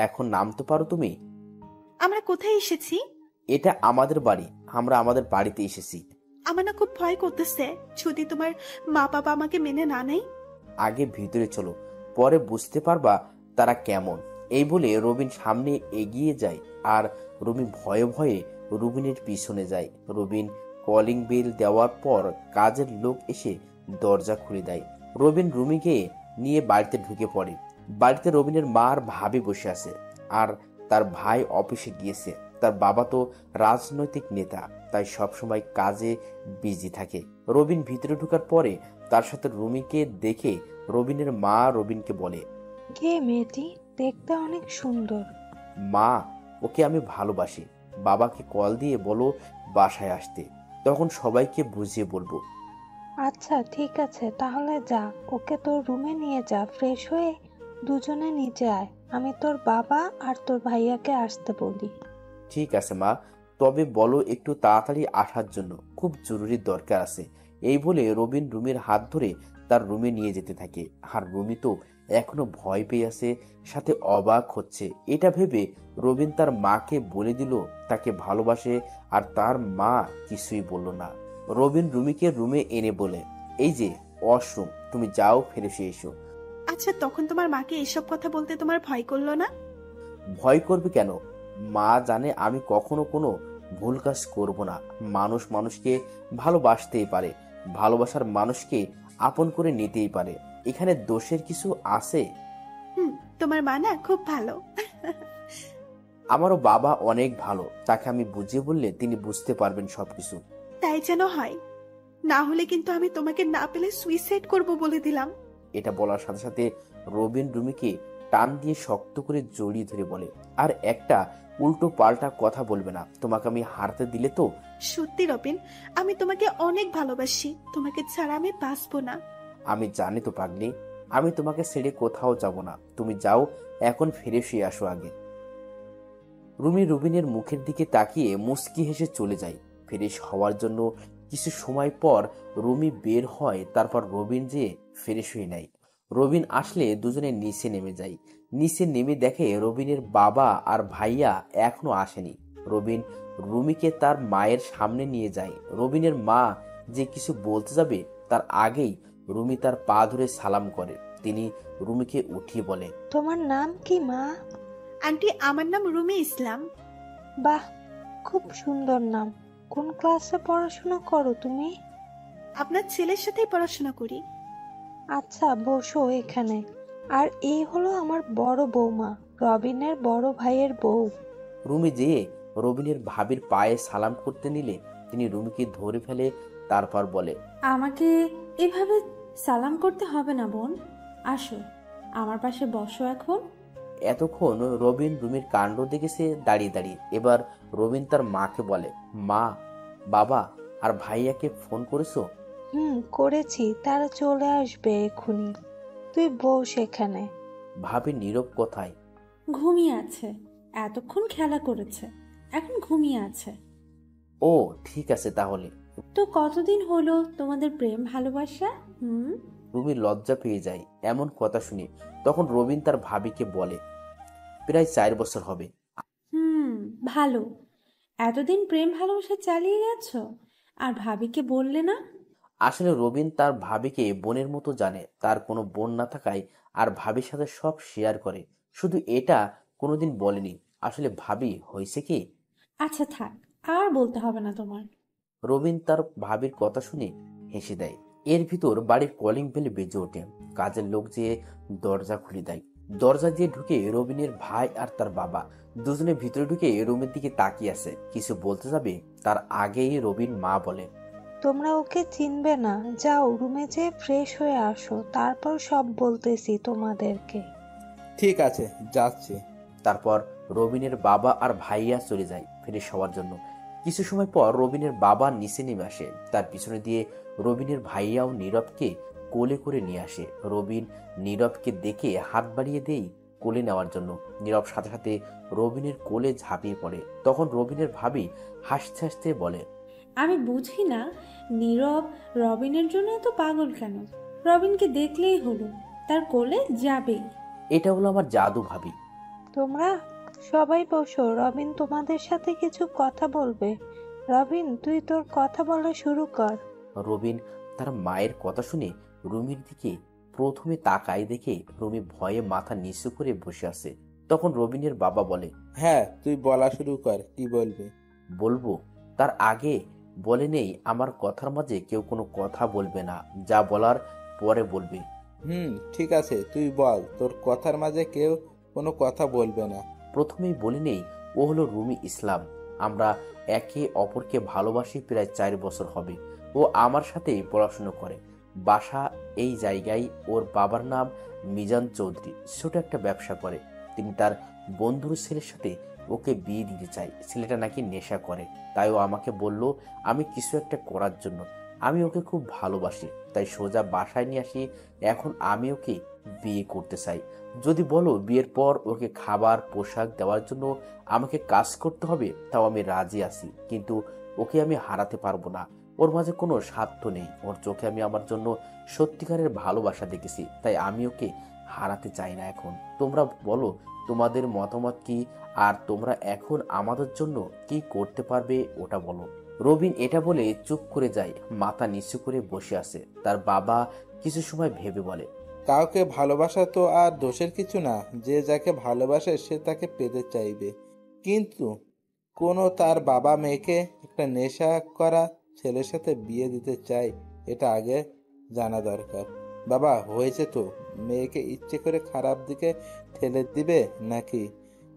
এখন নামতে পারো তুমি? আমরা কোথায় এসেছি? এটা আমাদের বাড়ি, আমরা আমাদের বাড়িতে এসেছি। আমার না খুব ভয় করতেছে, যদি তোমার মা বাবা আমাকে মেনে না নেয়। আগে ভিতরে চলো, পরে বুঝতে পারবা তারা কেমন। এই বলে রবিন সামনে এগিয়ে যায় আর রুমি ভয়ে ভয়ে রুবিনের পিছনে যায়। রবিন কলিং বেল দেওয়ার পর কাজের লোক এসে দরজা খুলে দেয়। রবিন রুমিকে নিয়ে বাড়িতে ঢুকে পড়ে। বাড়িতে রবিনের মা আর ভাবি বসে আছে, আর তার ভাই অফিসে গিয়েছে। তার বাবা তো রাজনৈতিক নেতা, তাই সবসময় কাজে বিজি থাকে। রবিন ভিতরে ঢোকার পরে তার সাথে রুমিকে দেখে রবিনের মা রবিনকে বলে, কে মেয়েটি? দেখতে অনেক সুন্দর। মা, ওকে আমি ভালোবাসি। বাবাকে কল দিয়ে বলো বাসায় আসতে, তখন সবাইকে বুঝিয়ে বলবো। আচ্ছা ঠিক আছে, তাহলে যা, ওকে তোর রুমে নিয়ে যা, ফ্রেশ হয়ে দুজনে নিচে আয়। আমি তোর বাবা আর তোর ভাইয়াকে আসতে বলি। ঠিক আছে মা, তবে বলো একটু তাড়াতাড়ি আসার জন্য, খুব জরুরি দরকার আছে। এই বলে রবিন রুমির হাত ধরে তার রুমে নিয়ে যেতে থাকে। আর রুমি তো এখনো ভয় পেয়ে আছে, সাথে অবাক হচ্ছে। এটা ভেবে রবিন তার মাকে বলে দিল তাকে ভালোবাসে, আর তার মা কিছুই বলল না। রবিন রুমিকে রুমে এনে বলে, এই যে ওয়াশরুম, তুমি যাও, ফিরে এসো। আচ্ছা, তখন তোমার মাকে এসব কথা বলতে তোমার ভয় করলো না? ভয় করবে কেন? মা জানে আমি কখনো কোনো ভুল কাজ করব না। মানুষ মানুষকে ভালোবাসতেই পারে, ভালোবাসার মানুষকে আপন করে নিতেই পারে। এখানে দোষের কিছু আছে? হুম, তোমার মা না খুব ভালো। আমারও বাবা অনেক ভালো, তাকে আমি বুঝিয়ে বললে তিনি বুঝতে পারবেন সবকিছু। তাই যেন হয়, না হলে কিন্তু আমি তোমাকে না পেলে সুইসাইড করব বলে দিলাম। এটা বলার সাথে সাথে রবিন রুমিকে টান দিয়ে শক্ত করে জড়িয়ে ধরে বলে, আর একটা উল্টো পাল্টা কথা বলবে না, তোমাকে আমি হারতে দিলে তো। সত্যি রবিন, আমি তোমাকে অনেক ভালোবাসি, তোমাকে ছাড়া আমি বাঁচবো না। আমি জানি তো পাগলি, আমি তোমাকে ছেড়ে কোথাও যাব না। তুমি যাও, এখন ফিরে শুয়ে আসো আগে। রুমি রুবিনের মুখের দিকে তাকিয়ে মুচকি হেসে চলে যায়। ফ্রেশ হওয়ার জন্য কিছু সময় পর রুমি বের হয়, তারপর রবিন যেয়ে ফ্রেশ হয়ে নেয়। রবিন আসলে দুজনে নিচে নেমে যায়। নিচে নেমে দেখে রবিনের বাবা আর ভাইয়া এখনো আসেনি। রবিন রুমিকে তার মায়ের সামনে নিয়ে যায়। রবিনের মা যে কিছু বলতে যাবে তার আগেই রুমি তার পা ধরে সালাম করে। তিনি রুমিকে উঠিয়ে বলে, তোমার নাম কি মা? আন্টি, আমার নাম রুমি ইসলাম। বাহ, খুব সুন্দর নাম। কোন ক্লাসে পড়াশোনা করো তুমি? আপনার ছেলের সাথেই পড়াশোনা করি। আচ্ছা, বসো এখানে। আর এই হলো আমার বড় বৌমা, রবিনের বড় ভাইয়ের বউ। রুমি যেয়ে রবিনের ভাবির পায়ে সালাম করতে নিলে তিনি রুমিকে ধরে ফেলে, তারপর বলে, আমাকে এভাবে সালাম করতে হবে না বোন, আসো আমার পাশে বসো এখন। এতক্ষণ রবিন রুমির কাণ্ড দেখেছে দাঁড়িয়ে দাঁড়িয়ে। এবার রবিন তার মাকে বলে, মা, বাবা আর ভাইয়াকে ফোন করেছো? করেছি, তারা চলে আসবে এক্ষুনি। তুই বস এখানে। ভাবি নীরব কোথায়? ঘুমিয়ে আছে, এতক্ষণ খেলা করেছে, এখন ঘুমিয়ে আছে। ও ঠিক আছে তাহলে। তো কতদিন হলো তোমাদের প্রেম ভালোবাসা? রুমি লজ্জা পেয়ে যায় এমন কথা শুনে। তখন রবিন তার ভাবিকে বলে, প্রায় 4 বছর হবে। ভালো, এতদিন প্রেম ভালোবাসা চালিয়ে গেছো, আর ভাবিকে বললে না? আসলে রবিন তার ভাবিকে বোনের মতো জানে, তার কোনো বোন না থাকায় আর ভাবির সাথে সব শেয়ার করে। শুধু এটা কোনোদিন বলেনি। আসলে ভাবি হয়েছে কি। আচ্ছা থাক, আর বলতে হবে না তোমার। রবিন তার ভাবির কথা শুনে হেসে দেয়। এর ভিতর বাড়ির কলিং বেল বেজে ওঠে। কাজের লোক যেয়ে দরজা খুলে দেয়। দরজা দিয়ে ঢুকে রবিনের ভাই আর তার বাবা দুজনে ভিতরে ঢুকে রুমের দিকে তাকিয়ে আছে। কিছু বলতে যাবে তার আগেই রবিন মা বলে, তোমরা ওকে চিনবে না, যাও রুমে যেয়ে ফ্রেশ হয়ে আসো, তারপর সব বলতেছি তোমাদেরকে। ঠিক আছে, যাচ্ছি। তারপর রবিনের বাবা আর ভাইয়া চলে যায় ফ্রেশ হওয়ার জন্য। কিছু সময় পর রবিনের বাবা নিচে নেমে আসে। তার পিছনে দিয়ে রবিনের ভাইয়াও নীরবকে কোলে করে নিয়ে আসে। রবিন নীরবকে দেখে হাত বাড়িয়ে দেই কোলে নেওয়ার জন্য। নীরব সাথে সাথে রবিনের কোলে ঝাঁপিয়ে পড়ে। তখন রবিনের ভাবি হাসতে হাসতে বলে, আমি বুঝি না নীরব রবিনের জন্য এত পাগল কেন। রবিনকে দেখলেই হলো, তার কোলে যাবেই। এটা হলো আমার জাদু ভাবি। তোমরা সবাই বসো, রবিন তোমাদের সাথে কিছু কথা বলবে। রবিন, তুই তোর কথা বলা শুরু কর। রবিন তার মায়ের কথা শুনে রুমির দিকে প্রথমে তাকায় দেখে রুমি ভয়ে মাথা নিচু করে বসে আছে। তখন রবিনের বাবা বলে, হ্যাঁ, তুই বলা শুরু কর, কি বলবি? বলবো? তার আগে বলে নেই আমার কথার মাঝে কেউ কোনো কথা বলবে না, যা বলার পরে বলবে। ঠিক আছে, তুই বল, তোর কথার মাঝে কেউ কোনো কথা বলবে না। প্রথমেই বলে নেই, ও হলো রুমি ইসলাম। আমরা একে অপরকে ভালোবাসি প্রায় 4 বছর হবে। ও আমার সাথেই পড়াশুনো করে, বাসা এই জায়গায়। ওর বাবার নাম মিজান চৌধুরী, ছোট একটা ব্যবসা করে। তিনি তার বন্ধুর ছেলের সাথে ওকে বিয়ে দিতে চাই। ছেলেটা নাকি নেশা করে, তাই ও আমাকে বলল আমি কিছু একটা করার জন্য। আমি ওকে খুব ভালোবাসি, তাই সোজা বাসায় নিয়ে আসি। এখন আমি ওকে বিয়ে করতে চাই। যদি বলো বিয়ের পর ওকে খাবার পোশাক দেওয়ার জন্য আমাকে কাজ করতে হবে, তাও আমি রাজি আছি। কিন্তু ওকে আমি হারাতে পারবো না। ওর মাঝে কোনো স্বার্থ নেই। ওর চোখে আমি আমার জন্য সত্যিকারের ভালোবাসা দেখেছি, তাই আমি ওকে হারাতে চাই না। এখন তোমরা বলো তোমাদের মতামত কি, আর তোমরা এখন আমাদের জন্য কি করতে পারবে ওটা বলো। রবিন এটা বলে চুপ করে যায়, মাথা নিচু করে বসে আছে। তার বাবা কিছু সময় ভেবে বলে, কাউকে ভালোবাসা তো আর দোষের কিছু না। যে যাকে ভালোবাসে সে তাকে পেতে চাইবে। কিন্তু কোনো তার বাবা মেয়েকে একটা নেশা করা ছেলের সাথে বিয়ে দিতে চায়, এটা আগে জানা দরকার। বাবা, হয়েছে তো, মেয়েকে ইচ্ছে করে খারাপ দিকে ঠেলে দিবে নাকি?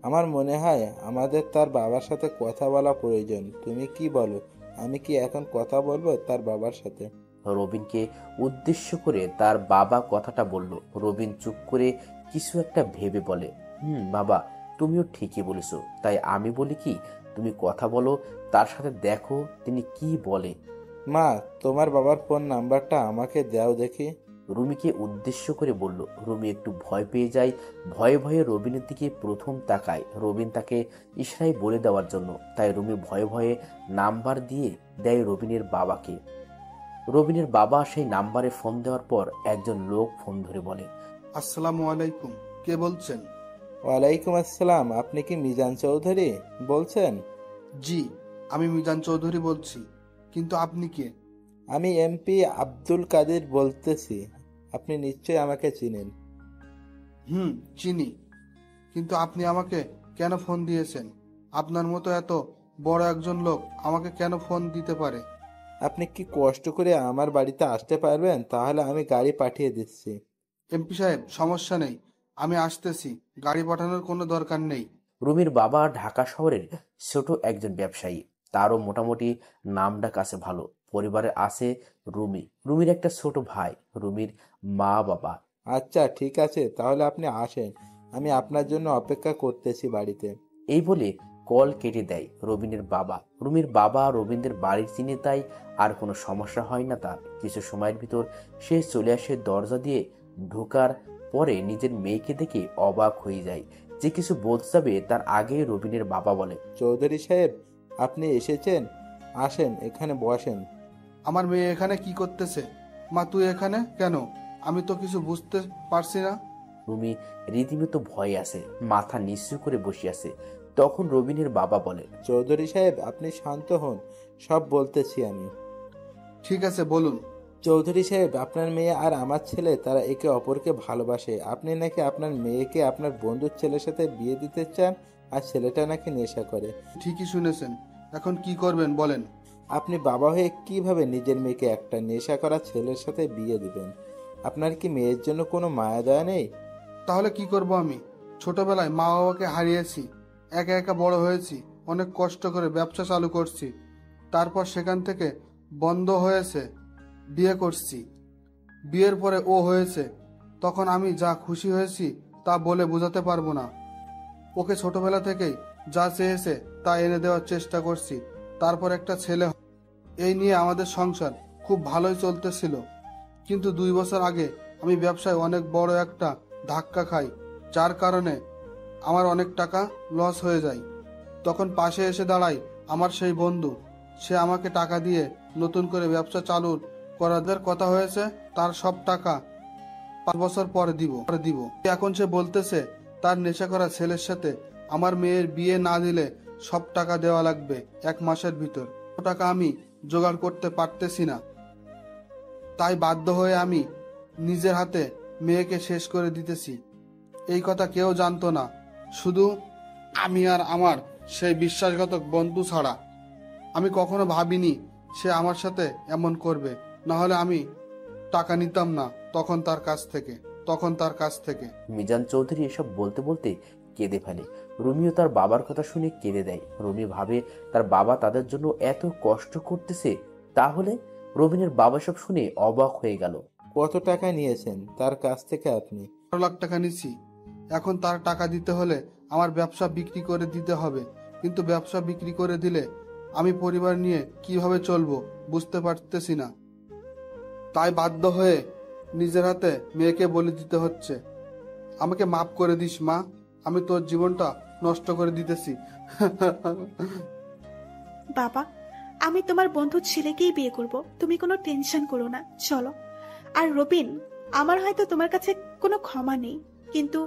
আমার মনে হয় আমাদের তার বাবার সাথে কথা বলা প্রয়োজন। তুমি কি বলো? আমি কি এখন কথা বলবো তার বাবার সাথে? রবিনকে উদ্দেশ্য করে তার বাবা কথাটা বলল। রবিন চুপ করে কিছু একটা ভেবে বলে, বাবা, তুমিও ঠিকই বলেছো। তাই আমি বলি কি, তুমি কথা বলো, তার সাথে দেখো তিনি কি বলে। মা, তোমার বাবার ফোন নাম্বারটা আমাকে দাও দেখি। রুমিকে উদ্দেশ্য করে বলল। রুমি একটু ভয় পেয়ে যায়। ভয়ে ভয়ে রবিনের দিকে প্রথম তাকায়, রবিন তাকে ইশারায় বলে দেওয়ার জন্য। তাই রুমি ভয়ে ভয়ে নাম্বার দিয়ে দেয় রবিনের বাবাকে। রবিনের বাবা সেই নাম্বারে ফোন দেওয়ার পর একজন লোক ফোন ধরে বলে, আসসালামু আলাইকুম, কে বলছেন? ওয়ালাইকুম আসসালাম। আপনি কি মিজান চৌধুরী বলছেন? জি, আমি মিজান চৌধুরী বলছি, কিন্তু আপনি কে? আমি এমপি আব্দুল কাদের বলতেছি। আপনি নিশ্চয়ই আমাকে চিনেন। চিনি, কিন্তু আপনি আমাকে কেন ফোন দিয়েছেন? আপনার মতো এত বড় একজন লোক আমাকে কেন ফোন দিতে পারে? আপনি কি কষ্ট করে আমার বাড়িতে আসতে পারবেন? তাহলে আমি গাড়ি পাঠিয়ে দিচ্ছি। এমপি সাহেব, সমস্যা নেই, আমি আসতেছি, গাড়ি পাঠানোর কোনো দরকার নেই। রুমির বাবা ঢাকা শহরের ছোট একজন ব্যবসায়ী। তারও মোটামুটি নামডাক আছে ভালো। পরিবারে আছে রুমির একটা ছোট ভাই, রুমির মা বাবা। আচ্ছা, ঠিক আছে, তাহলে আপনি আসেন। আমি আপনার জন্য অপেক্ষা করতেছি বাড়িতে। এই বলে কল কেটে দেয় রবিনের বাবা। রুমির বাবা রবীন্দ্রের বাড়ির চিনে, তাই আর কোনো সমস্যা হয় না তার। কিছু সময়ের ভিতর সে চলে আসে। দরজা দিয়ে ঢোকার পরে নিজের মেয়েকে দেখে অবাক হয়ে যায়। যে কিছু বলতে যাবে তার আগে রবিনের বাবা বলে, চৌধুরী সাহেব, আপনি এসেছেন? আসেন, এখানে বসেন। আমার মেয়ে এখানে কি করতেছে? মা, তুই এখানে কেন? আমি তো কিছু বুঝতে পারছি না। রুমি রীতিমতো ভয়ে আছে, মাথা নিচু করে বসে আছে। তখন রবিনের বাবা বলে, চৌধুরী সাহেব, আপনি শান্ত হন, সব বলতেছি আমি। ঠিক আছে, বলুন। চৌধুরী সাহেব, আপনার মেয়ে আর আমার ছেলে তারা একে অপরকে ভালোবাসে। আপনি নাকি আপনার মেয়েকে আপনার বন্ধুর ছেলের সাথে বিয়ে দিতে চান, আর ছেলেটা নাকি নেশা করে। ঠিকই শুনেছেন, এখন কি করবেন বলেন? আপনি বাবা হয়ে কিভাবে নিজের মেয়েকে একটা নেশা করা ছেলের সাথে বিয়ে দিবেন? আপনার কি মেয়ের জন্য কোনো মায়া দয়া নেই? তাহলে কি করব আমি? ছোটবেলায় মা বাবাকে হারিয়েছি, একা একা বড় হয়েছি, অনেক কষ্ট করে ব্যবসা চালু করছি, তারপর সেখান থেকে বন্ধ হয়েছে, বিয়ে করছি। বিয়ের পরে ও হয়েছে, তখন আমি যা খুশি হয়েছি তা বলে বোঝাতে পারবো না। ওকে ছোটবেলা থেকেই যা চেয়েছে তা এনে দেওয়ার চেষ্টা করছি। তারপর একটা ছেলে, এই নিয়ে আমাদের সংসার খুব ভালোই চলতেছিল। কিন্তু 2 বছর আগে আমি ব্যবসায় অনেক বড় একটা ধাক্কা খাই, যার কারণে আমার অনেক টাকা লস হয়ে যায়। তখন পাশে এসে দাঁড়ায় আমার সেই বন্ধু। সে আমাকে টাকা দিয়ে নতুন করে ব্যবসা চালু করার কথা হয়েছে, তার সব টাকা 5 বছর পরে দিব। এখন সে বলতেছে তার নেশা করা ছেলের সাথে আমার মেয়ের বিয়ে না দিলে সব টাকা দেওয়া লাগবে 1 মাসের ভিতর। ও টাকা আমি জোগাড় করতে পারতেছি না, তাই বাধ্য হয়ে আমি নিজের হাতে মেয়েকে শেষ করে দিতেছি। এই কথা কেউ জানতো না, শুধু আমি আর আমার সেই বিশ্বাসঘাতক বন্ধু ছাড়া। আমি কখনো ভাবিনি সে আমার সাথে এমন করবে, না হলে আমি টাকা নিতাম না তখন তার কাছ থেকে। মিজান চৌধুরী এসব বলতে বলতে কেঁদে ফেলে। রুমিও তার বাবার কথা শুনে কেঁদে দেয়। রুমি ভাবে তার বাবা তাদের জন্য এত কষ্ট করতেছে, তাহলে রবিনের বাবা সব শুনে অবাক হয়ে গেল। কত টাকা নিয়েছেন তার কাছ থেকে আপনি? 12 লাখ টাকা নিছি। এখন তার টাকা দিতে হলে আমার ব্যবসা বিক্রি করে দিতে হবে, কিন্তু ব্যবসা বিক্রি করে দিলে আমি পরিবার নিয়ে কিভাবে চলবো বুঝতে পারতেছি না। তাই বাধ্য হয়ে নিজের হাতে মেয়েকে বলে দিতে হচ্ছে। আমাকে মাফ করে দিস মা, আমি তোর জীবনটা নষ্ট করে দিতেছি। বাবা, আমি তোমার বন্ধুর ছেলেকেই বিয়ে করব, তুমি কোনো টেনশন করো না, চলো। আর রবিন, আমার হয়তো তোমার কাছে কোনো ক্ষমা নেই, কিন্তু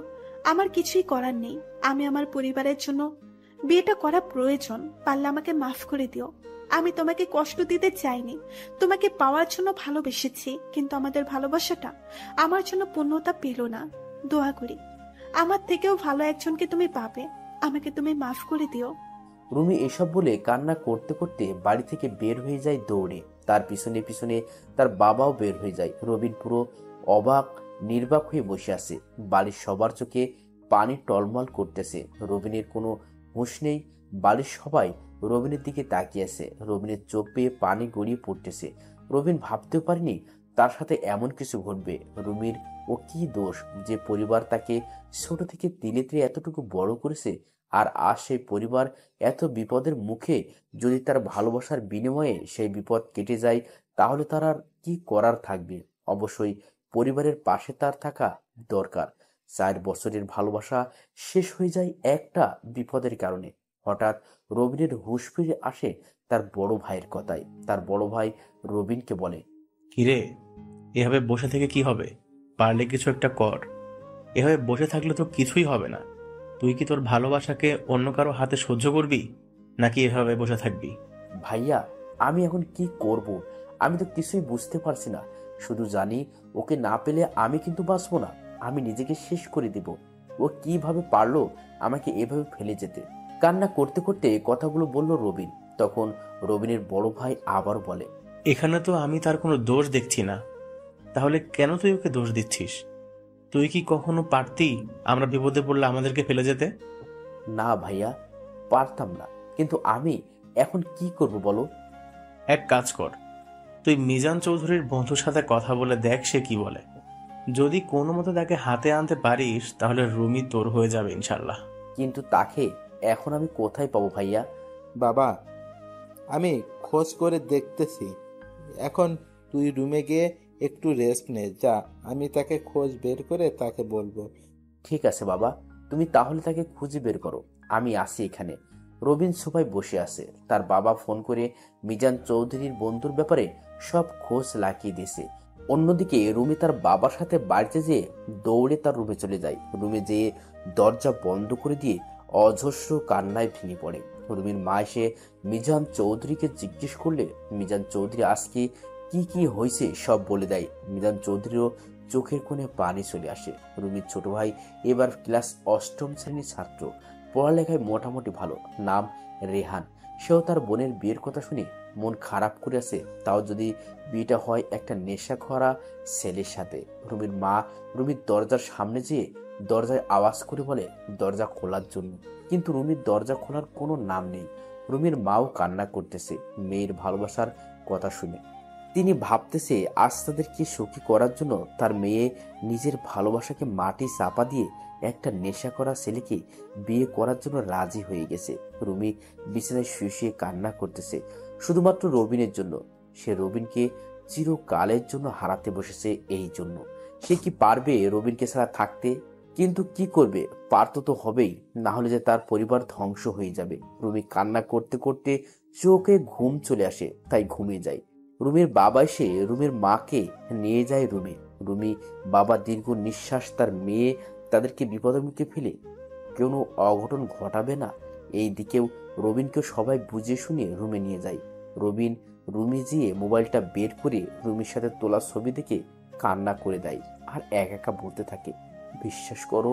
আমার কিছুই করার নেই। আমি আমার পরিবারের জন্য বিয়েটা করা প্রয়োজন, পারলে আমাকে মাফ করে দিও। আমি তোমাকে কষ্ট দিতে চাইনি, তোমাকে পাওয়ার জন্য ভালোবেসেছি, কিন্তু আমাদের ভালোবাসাটা আমার জন্য পূর্ণতা পেল না। দোয়া করি আমার থেকেও ভালো একজনকে তুমি পাবে, আমাকে তুমি মাফ করে দিও। রুমি এসব বলে কান্না করতে করতে বাড়ি থেকে বের হয়ে যায় দৌড়ে। তার পিছনে পিছনে তার বাবাও বের হয়ে যায়। রবিন পুরো অবাক নির্বাক হয়ে বসে আছে। বাড়ির সবার চোখে পানি টলমল করতেছে। রবিনের কোনো হুঁশ নেই। বাড়ির সবাই রবিনের দিকে তাকিয়ে আছে। রবিনের চোখ পেয়ে পানি গড়িয়ে পড়তেছে। রবিন ভাবতেও পারেনি তার সাথে এমন কিছু ঘটবে। রুমির ও কি দোষ যে পরিবার তাকে ছোট থেকে তিলে তিলে এতটুকু বড় করেছে, আর আজ সেই পরিবার এত বিপদের মুখে যদি তার ভালোবাসার বিনিময়ে সেই বিপদ কেটে যায়, তাহলে তার আর কি করার থাকবে? অবশ্যই পরিবারের পাশে তার থাকা দরকার। 4 বছরের ভালোবাসা শেষ হয়ে যায় একটা বিপদের কারণে। হঠাৎ রবিনের হুঁশ ফিরে আসে তার বড় ভাইয়ের কথায়। তার বড় ভাই রবিনকে বলে, কিরে, এভাবে বসে থেকে কি হবে? পারলে কিছু একটা কর। এভাবে বসে থাকলে তো কিছুই হবে না। তুই কি তোর ভালোবাসাকে অন্য কারো হাতে সহ্য করবি, নাকি এভাবে বসে থাকবি? ভাইয়া, আমি এখন কি করব? আমি তো কিছুই বুঝতে পারছি না। শুধু জানি ওকে না পেলে আমি কিন্তু বাঁচবো না, আমি নিজেকে শেষ করে দেব। ও কিভাবে পারলো আমাকে এভাবে ফেলে যেতে? কান্না করতে করতে কথাগুলো বলল রবিন। তখন রবিনের বড় ভাই আবার বলে, এখানে তো আমি তার কোনো দোষ দেখছি না, তাহলে কেন তুই ওকে দোষ দিচ্ছিস? তুই কি কখনো পারতি আমরা বিপদে পড়লে আমাদেরকে ফেলে যেতে? না ভাইয়া, পারতাম না, কিন্তু আমি এখন কি করব বলো? এক কাজ কর, তুই মিজান চৌধুরীর বন্ধুর সাথে কথা বলে দেখ সে কি বলে। যদি কোনো মতো তাকে হাতে আনতে পারিস তাহলে রুমি তোর হয়ে যাবে ইনশাল্লাহ। কিন্তু তাকে এখন আমি কোথায় পাবো ভাইয়া? বাবা, আমি খোঁজ করে দেখতেছি। এখন তুই রুমে গিয়ে একটু রেস্ট নে, যা। আমি তাকে খোঁজ বের করে তাকে বলবো। ঠিক আছে বাবা, তুমি তাহলে তাকে খুঁজে বের করো, আমি আসি এখানে। রবিন সোফায় বসে আছে। তার বাবা ফোন করে মিজান চৌধুরীর বন্ধুর ব্যাপারে সব খোঁজ লাগিয়ে দিয়েছে। অন্যদিকে রুমি তার বাবার সাথে বাড়িতে যেয়ে দৌড়ে তার রুমে চলে যায়। রুমে যেয়ে দরজা বন্ধ করে দিয়ে অজস্র কান্নায় ভেঙে পড়ে। রুমির মা এসে মিজান চৌধুরীকে জিজ্ঞেস করলে মিজান চৌধুরী আজকে কি কি হয়েছে সব বলে দেয়। মিজান চৌধুরীও চোখের কোণে পানি চলে আসে। রুমির ছোট ভাই এবার ক্লাস 8ম শ্রেণীর ছাত্র, পড়ালেখায় মোটামুটি ভালো, নাম রেহান। সেও তার বোনের বিয়ের কথা শুনে মন খারাপ করে আছে, তাও যদি বিয়েটা হয় একটা নেশাখোরা ছেলের সাথে। রুমির মা রুমির দরজার সামনে যেয়ে দরজায় আওয়াজ করে বলে দরজা খোলার জন্য, কিন্তু রুমির দরজা খোলার কোনো নাম নেই। রুমির মাও কান্না করতেছে মেয়ের ভালোবাসার কথা শুনে। তিনি ভাবতেছে আজ তাদেরকে সুখী করার জন্য তার মেয়ে নিজের ভালোবাসাকে মাটি চাপা দিয়ে একটা নেশা করা ছেলেকে বিয়ে করার জন্য রাজি হয়ে গেছে। রুমি বিছানায় শুয়ে শুয়ে কান্না করতেছে শুধুমাত্র রবিনের জন্য। সে রবিনকে চিরকালের জন্য হারাতে বসেছে। এই জন্য সে কি পারবে রবিনকে ছাড়া থাকতে? কিন্তু কি করবে, পারতো তো হবেই, না হলে যে তার পরিবার ধ্বংস হয়ে যাবে। রুমি কান্না করতে করতে চোখে ঘুম চলে আসে, তাই ঘুমিয়ে যায়। রুমির বাবা এসে রুমির মাকে নিয়ে যায় রুমে। রুমি বাবা দীর্ঘ নিঃশ্বাস তার মেয়ে তাদেরকে বিপদের মুখে ফেলে কোনো অঘটন ঘটাবে না, এই দিকেও রবিনকেও সবাই বুঝিয়ে শুনিয়ে রুমে নিয়ে যায়। রবিন রুমে গিয়ে মোবাইলটা বের করে রুমির সাথে তোলা ছবি দেখে কান্না করে দেয় আর একা বলতে থাকে, বিশ্বাস করো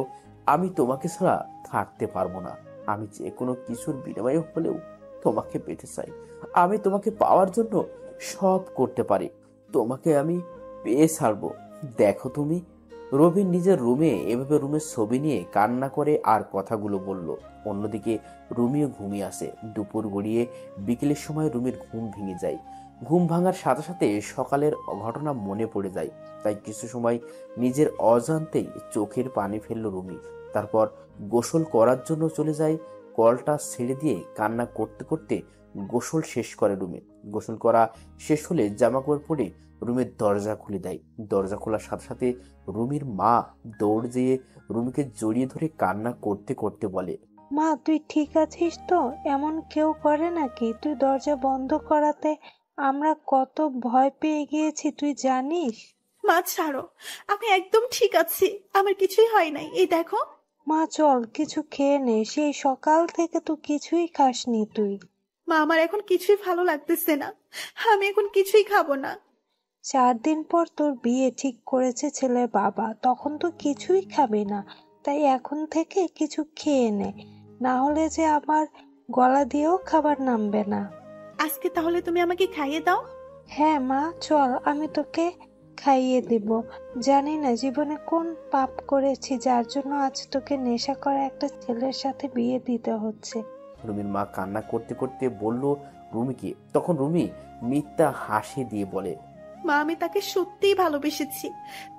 আমি তোমাকে ছাড়া থাকতে পারবো না। আমি যে কোনো কিছুর বিনিময়ে হলেও তোমাকে পেতে চাই। আমি তোমাকে পাওয়ার জন্য সব করতে পারি। তোমাকে আমি পেয়ে ছাড়বো। দেখো তুমি। রবিন নিজের রুমে এভাবে রুমের ছবি নিয়ে কান্না করে আর কথাগুলো বলল। অন্যদিকে রুমিও ঘুমিয়ে আসে। দুপুর গড়িয়ে বিকেলের সময় রুমের ঘুম ভেঙে যায়। ঘুম ভাঙার সাথে সাথে সকালের ঘটনা মনে পড়ে যায়। তাই কিছু সময় নিজের অজান্তেই চোখের পানি ফেলল রুমি। তারপর গোসল করার জন্য চলে যায়। কলটা ছেড়ে দিয়ে কান্না করতে করতে গোসল শেষ করে রুমে। গোসল করা শেষ হলে জামাকাপড় পরে রুমের দরজা খুলে দেয়। দরজা খোলার সাথে সাথে রুমির মা দৌড় দিয়ে রুমিকে জড়িয়ে ধরে কান্না করতে করতে বলে, মা তুই ঠিক আছিস তো? এমন কেউ করে নাকি? তুই দরজা বন্ধ করাতে আমরা কত ভয় পেয়ে গিয়েছি তুই জানিস? মা ছাড়ো, আমি একদম ঠিক আছি, আমার কিছুই হয় নাই। এই দেখো। মা চল কিছু খেয়ে নে, সেই সকাল থেকে তো কিছুই খাসনি তুই। মা আমার এখন কিছুই ভালো লাগতেছে না, আমি এখন কিছুই খাবো না। 4 দিন পর তোর বিয়ে ঠিক করেছে ছেলের বাবা, তখন তো কিছুই খাবি না। তাই এখন থেকে কিছু খেয়ে নে, না হলে যে আবার গলা দিয়েও খাবার নামবে না। আজকে তাহলে তুমি আমাকে খাইয়ে দাও। হ্যাঁ মা চল, আমি তোকে খাইয়ে দিব। জানি না জীবনে কোন পাপ করেছি যার জন্য আজ তোকে নেশা করা একটা ছেলের সাথে বিয়ে দিতে হচ্ছে। রুমির মা কান্না করতে করতে বলল রুমিকে। তখন রুমি মিথ্যা হাসি দিয়ে বলে, মা আমি তাকে সত্যিই ভালোবেসেছি।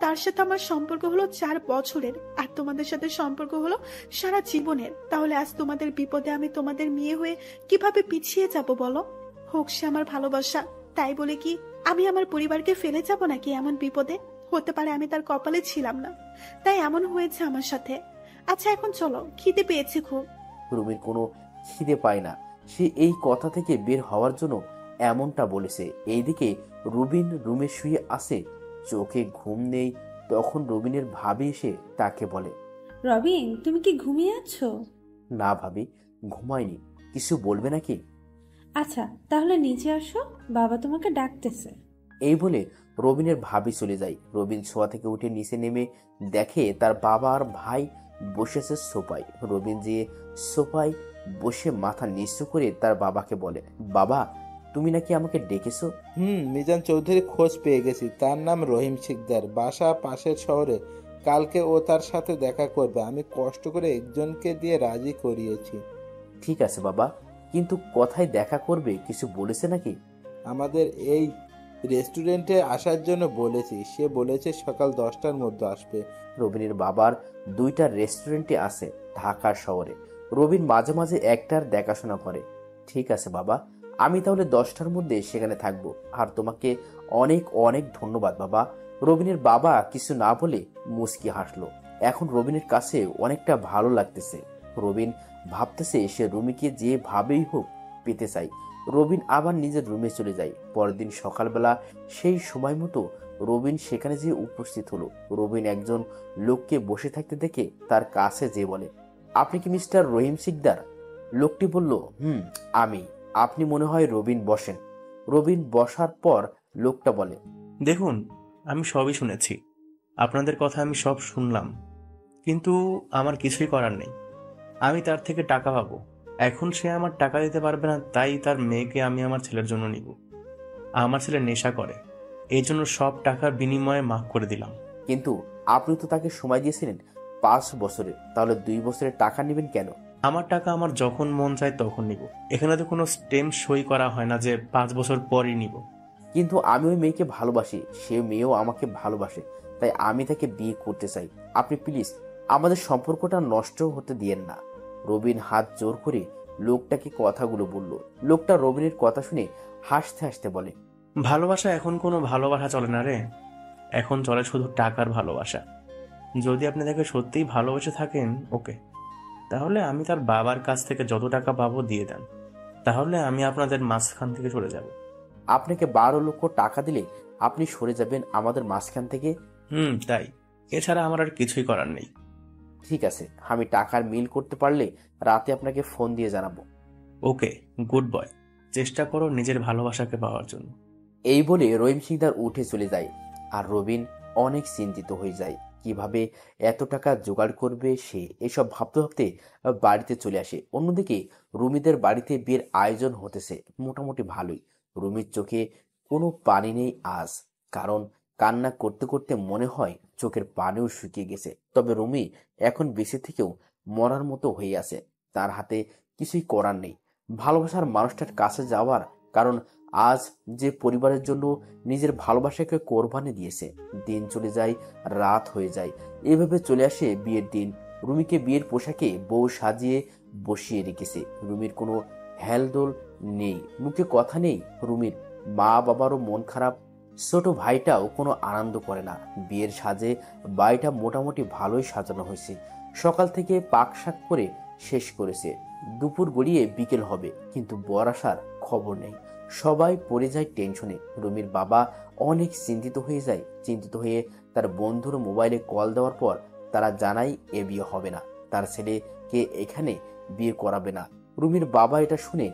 তার সাথে আমার সম্পর্ক হলো 4 বছরের, আর তোমাদের সাথে সম্পর্ক হলো সারা জীবনের। তাহলে আজ তোমাদের বিপদে আমি তোমাদের মেয়ে হয়ে কিভাবে পিছিয়ে যাব বলো? হোক সে আমার ভালোবাসা, তাই বলে কি আমি আমার পরিবারকে ফেলে যাব নাকি এমন বিপদে? হতে পারে আমি তার কপালে ছিলাম না, তাই এমন হয়েছে আমার সাথে। আচ্ছা এখন চলো, খিদে পেয়েছে খুব। রুমির কোনো খিদে পায় না, সে এই কথা থেকে বের হওয়ার জন্য এমনটা বলেছে। এইদিকে রুবিন রুমে শুয়ে আসে, চোখে ঘুম নেই। তখন রুবিনের ভাবি এসে তাকে বলে, রবিন তুমি কি ঘুমিয়ে আছো? না ভাবি, ঘুমায়নি। কিছু বলবে নাকি? আচ্ছা তাহলে নিচে আসো, বাবা তোমাকে ডাকতেছে। এই বলে রবিনের ভাবি চলে যায়। রবিন শোয়া থেকে উঠে নিচে নেমে দেখে তার বাবা আর ভাই বসেছে সোফায়। রবিন যে সোফায় বসে মাথা নিচু করে তার বাবাকে বলে, বাবা তুমি নাকি আমাকে ডেকেছো? মিজান চৌধুরী খোঁজ পেয়ে গেছি, তার নাম রহিম শিকদার, বাসা পাশের শহরে। কালকে ও তার সাথে দেখা করবে, আমি কষ্ট করে একজনকে দিয়ে রাজি করিয়েছি। ঠিক আছে বাবা, কিন্তু কোথায় দেখা করবে কিছু বলেছে নাকি? আমাদের এই রেস্টুরেন্টে আসার জন্য বলেছি, সে বলেছে সকাল 10টার মধ্যে আসবে। রবিনের বাবার 2টা রেস্টুরেন্টে আছে ঢাকা শহরে। রবিন মাঝে মাঝে একটার দেখাশোনা করে। ঠিক আছে বাবা, আমি তাহলে 10টার মধ্যে সেখানে থাকবো। আর তোমাকে অনেক অনেক ধন্যবাদ বাবা। রবিনের বাবা কিছু না বলে মুচকি হাসলো। এখন রবিনের কাছে অনেকটা ভালো লাগতেছে। রবিন ভাবতেছে সে রুমিকে যে ভাবেই হোক পেতে চাই। রবিন আবার নিজের রুমে চলে যায়। পরের দিন সকালবেলা সেই সময় মতো রবিন সেখানে যেয়ে উপস্থিত হলো। রবিন একজন লোককে বসে থাকতে দেখে তার কাছে যেয়ে বলে, আপনি কি মিস্টার রহিম শিকদার? লোকটি বলল, আমি। আপনি মনে হয় রবিন, বসেন। রবিন বসার পর লোকটা বলে, দেখুন আমি সবই শুনেছি, আপনাদের কথা আমি সব শুনলাম, কিন্তু আমার কিছুই করার নেই। আমি তার থেকে টাকা পাবো। এখন সে আমার টাকা দিতে পারবে না, তাই তার মেয়েকে আমি আমার ছেলের জন্য নিব। আমার ছেলে নেশা করে, এই জন্য সব টাকার বিনিময়ে মাফ করে দিলাম। কিন্তু আপনি তো তাকে সময় দিয়েছিলেন 5 বছরের, তাহলে 2 বছরের টাকা নেবেন কেন? আমার টাকা আমার যখন মন চায় তখন নিব। এখানে তো কোনো স্টেম সই করা হয় না যে 5 বছর পরই নিব। কিন্তু আমি ওই মেয়েকে ভালোবাসি, সে মেয়েও আমাকে ভালোবাসে, তাই আমি তাকে বিয়ে করতে চাই। আপনি প্লিজ আমাদের সম্পর্কটা নষ্ট হতে দিয়েন না। রবিন হাত জোর করে লোকটাকে কথাগুলো বলল। লোকটা রবিনের কথা শুনে হাসতে হাসতে বলে, ভালোবাসা এখন কোনো ভালোবাসা চলে না রে, এখন চলে শুধু টাকার ভালোবাসা। যদি আপনি তাকে সত্যিই ভালোবেসে থাকেন ওকে, তাহলে আমি তার বাবার কাছ থেকে যত টাকা পাবো দিয়ে দেন, তাহলে আমি আপনাদের মাঝখান থেকে সরে যাব। আপনাকে 12 লক্ষ টাকা দিলে আপনি সরে যাবেন আমাদের মাঝখান থেকে? তাই, এছাড়া আমার আর কিছুই করার নেই। ঠিক আছে, আমি টাকার মিল করতে পারলে রাতে আপনাকে ফোন দিয়ে জানাবো। ওকে, গুড বয়। চেষ্টা করো নিজের ভালোবাসাকে পাওয়ার জন্য। এই বলে রহিম সিকদার উঠে চলে যায়। আর রবিন অনেক চিন্তিত হয়ে যায়, কিভাবে এত টাকা জোগাড় করবে সে। এসব ভাবতে ভাবতে বাড়িতে চলে আসে। অন্যদিকে রুমিদের বাড়িতে বিয়ের আয়োজন হতেছে মোটামুটি ভালোই। রুমির চোখে কোনো পানি নেই আজ, কারণ কান্না করতে করতে মনে হয় চোখের পানিও শুকিয়ে গেছে। তবে রুমি এখন বেঁচে থেকেও মরার মতো হয়ে আছে, তার হাতে কিছুই করার নেই ভালোবাসার মানুষটার কাছে যাওয়ার। কারণ আজ যে পরিবারের জন্য নিজের ভালোবাসাকে কোরবানি দিয়েছে। দিন চলে যায়, রাত হয়ে যায়, এভাবে চলে আসে বিয়ের দিন। রুমিকে বিয়ের পোশাকে বউ সাজিয়ে বসিয়ে রেখেছে। রুমির কোনো হেলদোল নেই, মুখে কথা নেই। রুমির মা বাবারও মন খারাপ, ছোট ভাইটাও কোনো আনন্দ করে না। বিয়ের সাজে বাড়িটা মোটামুটি ভালোই সাজানো হয়েছে। সকাল থেকে পাক শাক করে শেষ করেছে। দুপুর গড়িয়ে বিকেল হবে, কিন্তু বর আসার খবর নেই। সবাই পড়ে যায় টেনশনে। রুমির বাবা অনেক চিন্তিত হয়ে যায়। চিন্তিত হয়ে তার বন্ধুর মোবাইলে কল দেওয়ার পর তারা জানায় এ বিয়ে হবে না, তার ছেলেকে এখানে বিয়ে করাবে না। রুমির বাবা এটা শুনে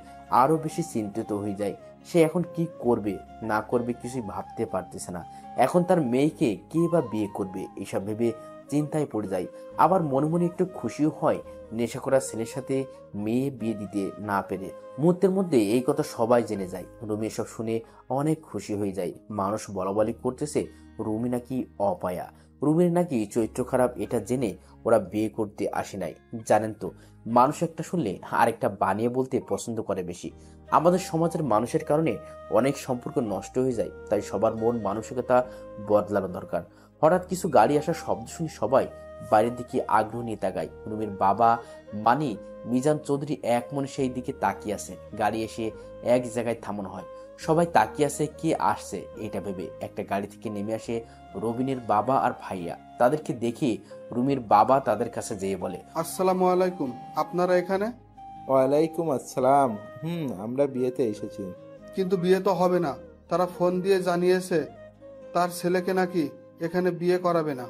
আরো বেশি চিন্তিত হয়ে যায়। সে এখন কি করবে না করবে কিছুই ভাবতে পারতেছে না। এখন তার মেয়েকে কে বা বিয়ে করবে, এসব ভেবে চিন্তায় পড়ে যায়। আবার মনে মনে একটু খুশিও হয় নেশা করা ছেলের সাথে মেয়ে বিয়ে দিতে না পেরে। মুহূর্তের মধ্যে এই কথা সবাই জেনে যায়। রুমি এসব শুনে অনেক খুশি হয়ে যায়। মানুষ বলাবলি করতেছে রুমি নাকি অপায়া, রুমির নাকি চরিত্র খারাপ। এটা জেনে ওরা বিয়ে করতে আসে নাই। জানেন তো, মানুষ একটা শুনলে আরেকটা বানিয়ে বলতে পছন্দ করে বেশি। আমাদের সমাজের মানুষের কারণে অনেক সম্পর্ক নষ্ট হয়ে যায়। তাই সবার মন মানসিকতা বদলানো দরকার। হঠাৎ কিছু গাড়ি আসার শব্দ শুনে সবাই বাইরের দিকে আগ্রহ নিয়ে তাকায়। রুমির বাবা মানি মিজান চৌধুরী এক মনে সেই দিকে তাকিয়ে আছে। গাড়ি এসে এক জায়গায় থামানো হয়। সবাই তাকিয়ে আছে কে আসছে এটা ভেবে। একটা গাড়ি থেকে নেমে আসে রবিনের বাবা আর ভাইয়া। তাদেরকে দেখে রুমির বাবা তাদের কাছে যেয়ে বলে, আসসালামু আলাইকুম, আপনারা এখানে? ওয়ালাইকুম আসসালাম। আমরা বিয়েতে এসেছি। কিন্তু বিয়ে তো হবে না, তারা ফোন দিয়ে জানিয়েছে তার ছেলেকে নাকি এখানে বিয়ে করাবে না।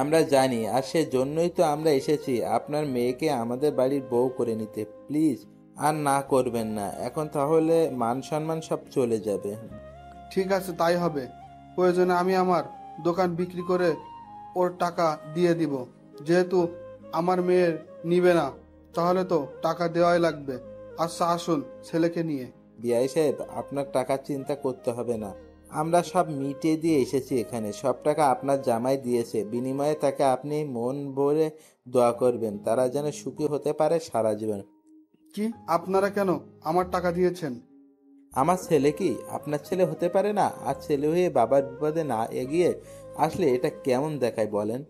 আমরা জানি, আর সেজন্যই তো আমরা এসেছি আপনার মেয়েকে আমাদের বাড়ির বউ করে নিতে। প্লিজ আর না করবেন না, এখন তাহলে মান সম্মান সব চলে যাবে। ঠিক আছে, তাই হবে। প্রয়োজনে আমি আমার দোকান বিক্রি করে ওর টাকা দিয়ে দিব। যেহেতু আমার মেয়ের নিবে না, তাহলে তো টাকা দেওয়াই লাগবে। আচ্ছা আসুন ছেলেকে নিয়ে। বিআই সাহেব, আপনার টাকার চিন্তা করতে হবে না, আমরা সব মিটিয়ে দিয়ে এসেছি এখানে। সব টাকা আপনার জামাই দিয়েছে, বিনিময়ে তাকে আপনি মন ভরে দোয়া করবেন তারা যেন সুখী হতে পারে সারা জীবন। কি আপনারা কেন আমার টাকা দিয়েছেন? আমার ছেলে কি আপনার ছেলে হতে পারে না? আর ছেলে হয়ে বাবার বিপদে না এগিয়ে আসলে এটা কেমন দেখায় বলেন?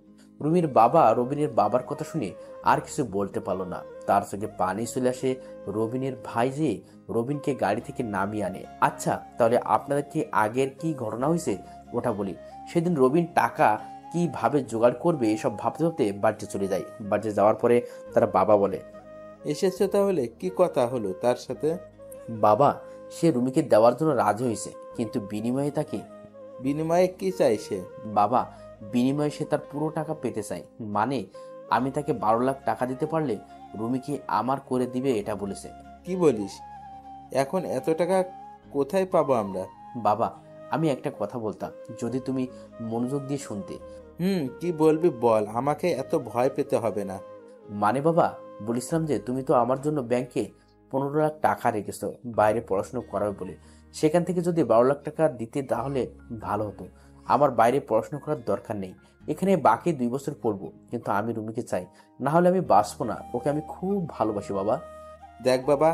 রুমির বাবা রবিনের বাবার কথা শুনে আর কিছু বলতে পারলো না। তার চোখে পানি চলে আসে। রবিনের ভাই যে রবিনকে গাড়ি থেকে নামিয়ে আনে। আচ্ছা তাহলে আপনাদেরকে আগের কি ঘটনা হয়েছে ওটা বলি। সেদিন রবিন টাকা কিভাবে জোগাড় করবে এসব ভাবতে ভাবতে বাড়িতে চলে যায়। বাড়িতে যাওয়ার পরে তার বাবা বলে, এসেছে তাহলে কি কথা হলো তার সাথে? বাবা সে রুমিকে দেওয়ার জন্য রাজি হয়েছে, কিন্তু বিনিময়ে তাকে। বিনিময়ে কি চাইছে? বাবা বিনিময়ে সে তার পুরো টাকা পেতে চায়। মানে আমি তাকে 12 লাখ টাকা দিতে পারলে রুমিকে আমার করে দিবে এটা বলেছে। কি বলিস? এখন এত টাকা কোথায় পাবো আমরা? বাবা আমি একটা কথা বলতাম, যদি তুমি মনোযোগ দিয়ে শুনতে। কি বলবি বল, আমাকে এত ভয় পেতে হবে না। মানে বাবা বলেছিলাম যে তুমি তো আমার জন্য ব্যাংকে 15 লাখ টাকা রেখেছো বাইরে পড়াশোনা করাবে বলে। সেখান থেকে যদি 12 লাখ টাকা দিতে তাহলে ভালো হতো। আমার বাইরে পড়াশোনা করার দরকার নেই, এখানে বাকি 2 বছর পড়বো। কিন্তু আমি রুমিকে চাই, না হলে আমি বাঁচবো না। ওকে আমি খুব ভালোবাসি বাবা। দেখ বাবা,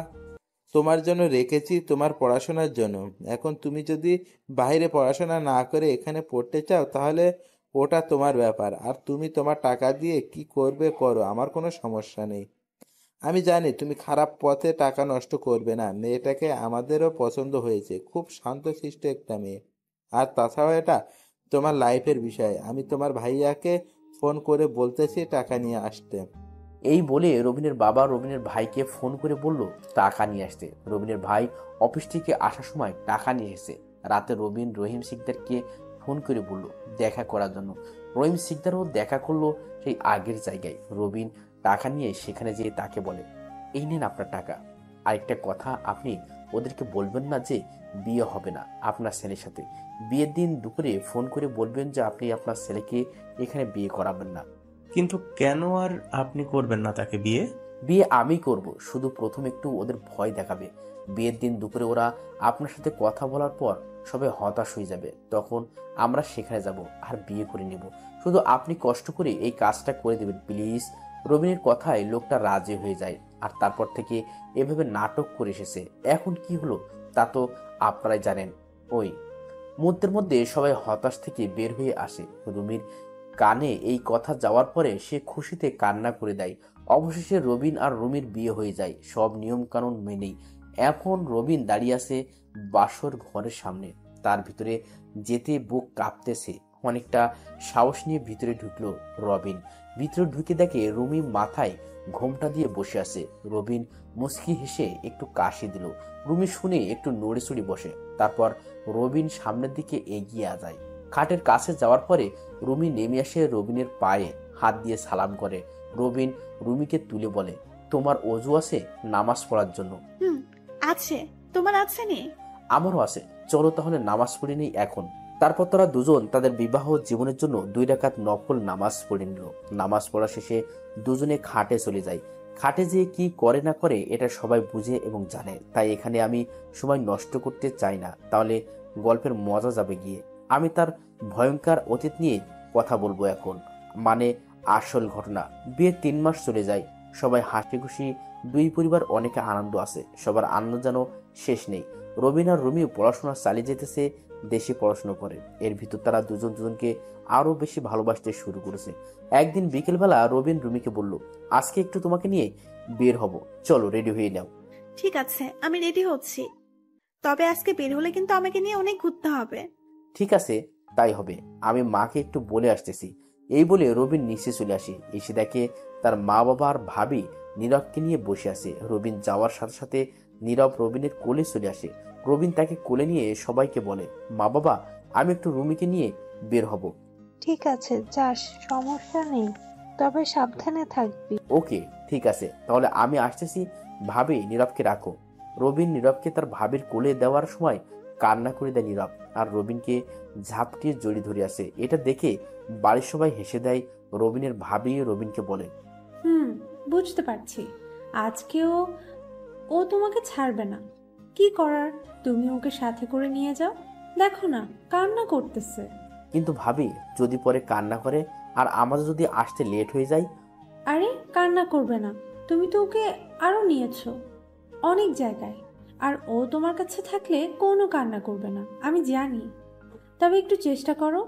তোমার জন্য রেখেছি তোমার পড়াশোনার জন্য। এখন তুমি যদি বাইরে পড়াশোনা না করে এখানে পড়তে চাও তাহলে ওটা তোমার ব্যাপার। আর তুমি তোমার টাকা দিয়ে কি করবে করো, আমার কোনো সমস্যা নেই। আমি জানি তুমি খারাপ পথে টাকা নষ্ট করবে না। মেয়েটাকে আমাদেরও পছন্দ হয়েছে, খুব শান্তশিষ্ট একটা মেয়ে। আর তাছাড়াও এটা তোমার লাইফের বিষয়। আমি তোমার ভাইয়াকে ফোন করে বলতেছি টাকা নিয়ে আসতে। এই বলে রবিনের বাবা রবিনের ভাইকে ফোন করে বলল টাকা নিয়ে আসতে। রবিনের ভাই অফিস থেকে আসার সময় টাকা নিয়ে এসেছে। রাতে রবিন রহিম সিকদারকে ফোন করে বলল দেখা করার জন্য। রহিম সিকদারও দেখা করলো সেই আগের জায়গায়। রবিন টাকা নিয়ে সেখানে যেয়ে তাকে বলে, এই নেন আপনার টাকা। আরেকটা কথা, আপনি ওদেরকে বলবেন না যে বিয়ে হবে না আপনার ছেলের সাথে। বিয়ের দিন দুপুরে ফোন করে বলবেন যে আপনি আপনার ছেলেকে এখানে বিয়ে করাবেন না। কিন্তু কেন আর আপনি করবেন না তাকে বিয়ে? বিয়ে আমি করব, শুধু প্রথম একটু ওদের ভয় দেখাবে। বিয়ের দিন দুপুরে ওরা আপনার সাথে কথা বলার পর সবাই হতাশ হয়ে যাবে, তখন আমরা সেখানে যাব আর বিয়ে করে নেব। শুধু আপনি কষ্ট করে এই কাজটা করে দেবেন প্লিজ। রবিনের কথায় লোকটা রাজি হয়ে যায়, আর তারপর থেকে এভাবে নাটক করে এসেছে। এখন কি হলো তা তো আপনারাই জানেন। ওই মুহূর্তের মধ্যে সবাই হতাশ থেকে বের হয়ে আসে। রুমির কানে এই কথা যাওয়ার পরে সে খুশিতে কান্না করে দেয়। অবশেষে রবিন আর রুমির বিয়ে হয়ে যায় সব নিয়ম কানুন মেনেই। এখন রবিন দাঁড়িয়ে আছে বাসর ঘরের সামনে, তার ভিতরে যেতে বুক কাঁপতেছে। অনেকটা সাহস নিয়ে ভিতরে ঢুকলো রবিন। ভিতরে ঢুকে দেখে রুমি মাথায় ঘোমটা দিয়ে বসে আছে। রবিন মুচকি হেসে একটু কাশি দিল। রুমি শুনে একটু নড়ে চড়ে বসে। তারপর রবিন সামনের দিকে এগিয়ে যায়। খাটের কাছে যাওয়ার পরে রুমি নেমে আসে রবিনের পায়ে হাত দিয়ে সালাম করে। রবিন রুমিকে তুলে বলে, তোমার অজু আছে নামাজ পড়ার জন্য? আছে। তোমার আছে নি? আমারও আছে, চলো তাহলে নামাজ পড়ে নেই এখন। তারপর তারা দুজন তাদের বিবাহ জীবনের জন্য 2 রাকাত নফল নামাজ পড়ে নিল। নামাজ পড়া শেষে দুজনে খাটে চলে যায়। খাটে যেয়ে কি করে না করে এটা সবাই বুঝে এবং জানে, তাই এখানে আমি সময় নষ্ট করতে চাই না, তাহলে গল্পের মজা যাবে গিয়ে। আমি তার ভয়ঙ্কর অতীত নিয়ে কথা বলবো এখন, মানে আসল ঘটনা। বিয়ে 3 মাস চলে যায়, সবাই হাসি খুশি, 2 পরিবার অনেকে আনন্দ আছে, সবার আনন্দ যেন শেষ নেই। রবিন আর রুমিও পড়াশোনা চালিয়ে যেতেছে, দেশে পড়াশোনা করে। এর ভিতর তারা দুজন দুজনকে আরো বেশি ভালোবাসতে শুরু করেছে। একদিন বিকেলবেলা রবিন রুমিকে বলল, আজকে একটু তোমাকে নিয়ে বের হব, চলো রেডি হয়ে নাও। ঠিক আছে, আমি রেডি হচ্ছি। তবে আজকে বের হলে কিন্তু আমাকে নিয়ে অনেক ঘুরতে হবে। ঠিক আছে, তাই হবে, আমি মাকে একটু বলে আসতেছি। এই বলে রবিন নিচে চলে আসে। এসে দেখে তার মা বাবা আর ভাবি নীরবকে নিয়ে বসে আছে। রবিন যাওয়ার সাথে সাথে নীরব রবিনের কোলে চলে আসে। রবিন তাকে কোলে নিয়ে সবাইকে বলে, মা বাবা, আমি একটু রুমিকে নিয়ে বের হব। ঠিক আছে, যাস, সমস্যা নেই, তবে সাবধানে থাকবি। ওকে ঠিক আছে, তাহলে আমি আসতেছি। ভাবি নীরবকে রাখো। রবিন নীরবকে তার ভাবির কোলে দেওয়ার সময় কান্না করে দেয় নীরব, আর রবিনকে ঝাপটিয়ে জড়িয়ে ধরে আসে। এটা দেখে বাড়ির সবাই হেসে দেয়। রবিনের ভাবি রবিনকে বলে, বুঝতে পারছি, আজকেও ও তোমাকে ছাড়বে না। কি করার, তুমি ওকে সাথে করে নিয়ে যাও। দেখো না, কান্না করতেছে। কিন্তু ভাবি, যদি পরে কান্না করে আর আমাদের যদি আসতে লেট হয়ে যায়? আরে কান্না করবে না, তুমি তো ওকে আরো নিয়েছো অনেক জায়গায়, আর ও তোমার কাছে থাকলে কোনো কান্না করবে না, আমি জানি। তবে একটু চেষ্টা করো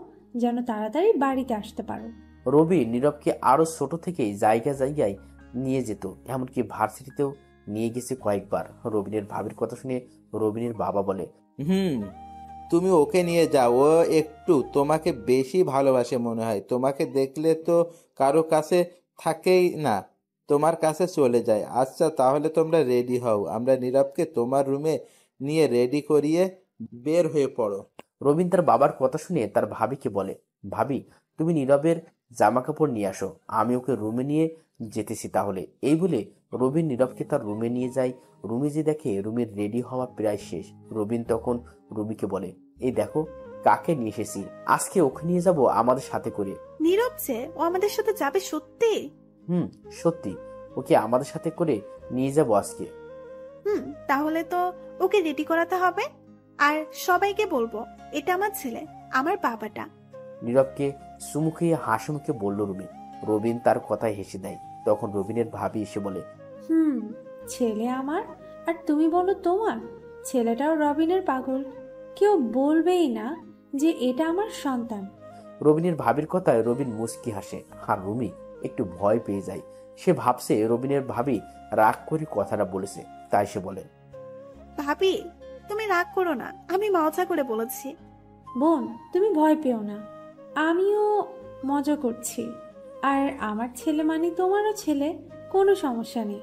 যেন তাড়াতাড়ি বাড়িতে আসতে পারো। রবি নীরবকে আরো ছোট থেকেই জায়গায় জায়গায় নিয়ে যেত, এমনকি ভার্সিটিতেও নিয়ে গেছে কয়েকবার। রবিনের ভাবির কথা শুনে রবিনের বাবা বলে, তুমি ওকে নিয়ে যাও, ও একটু তোমাকে বেশি ভালোবাসে মনে হয়। তোমাকে দেখলে তো কারো কাছে থাকেই না, তোমার কাছে চলে যায়। আচ্ছা তাহলে তোমরা রেডি হও, আমরা নীরবকে তোমার রুমে নিয়ে রেডি করিয়ে বের হয়ে পড়ো। রবিন তার বাবার কথা শুনে তার ভাবিকে বলে, ভাবি তুমি নীরবের জামা কাপড় নিয়ে আসো, আমি ওকে রুমে নিয়ে যেতেছি তাহলে। এই বলে রবিন নীরবকে তার রুমে নিয়ে যায়। রুমে যে দেখে রুমির রেডি হওয়া প্রায় শেষ। রবিন তখন রুমিকে বলে, এই দেখো কাকে নিয়ে এসেছি, আজকে ওকে নিয়ে যাব আমাদের সাথে করে। নীরব যে, ও আমাদের সাথে যাবে সত্যি? সত্যি, ওকে আমাদের সাথে করে নিয়ে যাব আজকে। তাহলে তো ওকে রেডি করাতে হবে, আর সবাইকে বলবো এটা আমার ছেলে, আমার বাবাটা। নীরবকে চুমু খেয়ে হাসি মুখে বলল রুমি। রবিন তার কথায় হেসে দেয়। তখন রবিনের ভাবি এসে বলে, ছেলে আমার, আর তুমি বলো তোমার। ছেলেটাও রবিনের পাগল, কেউ বলবেই না যে এটা আমার সন্তান। রবিনের ভাবির কথায় রবিন মুচকি হাসে, আর রুমি একটু ভয় পেয়ে যায়। সে ভাবছে রবিনের ভাবি রাগ করে কথাটা বলেছে, তাই সে বলে, ভাবি তুমি রাগ করো না, আমি মজা করে বলেছি। বোন তুমি ভয় পেও না, আমিও মজা করছি। আর আমার ছেলে মানে তোমারও ছেলে, কোনো সমস্যা নেই।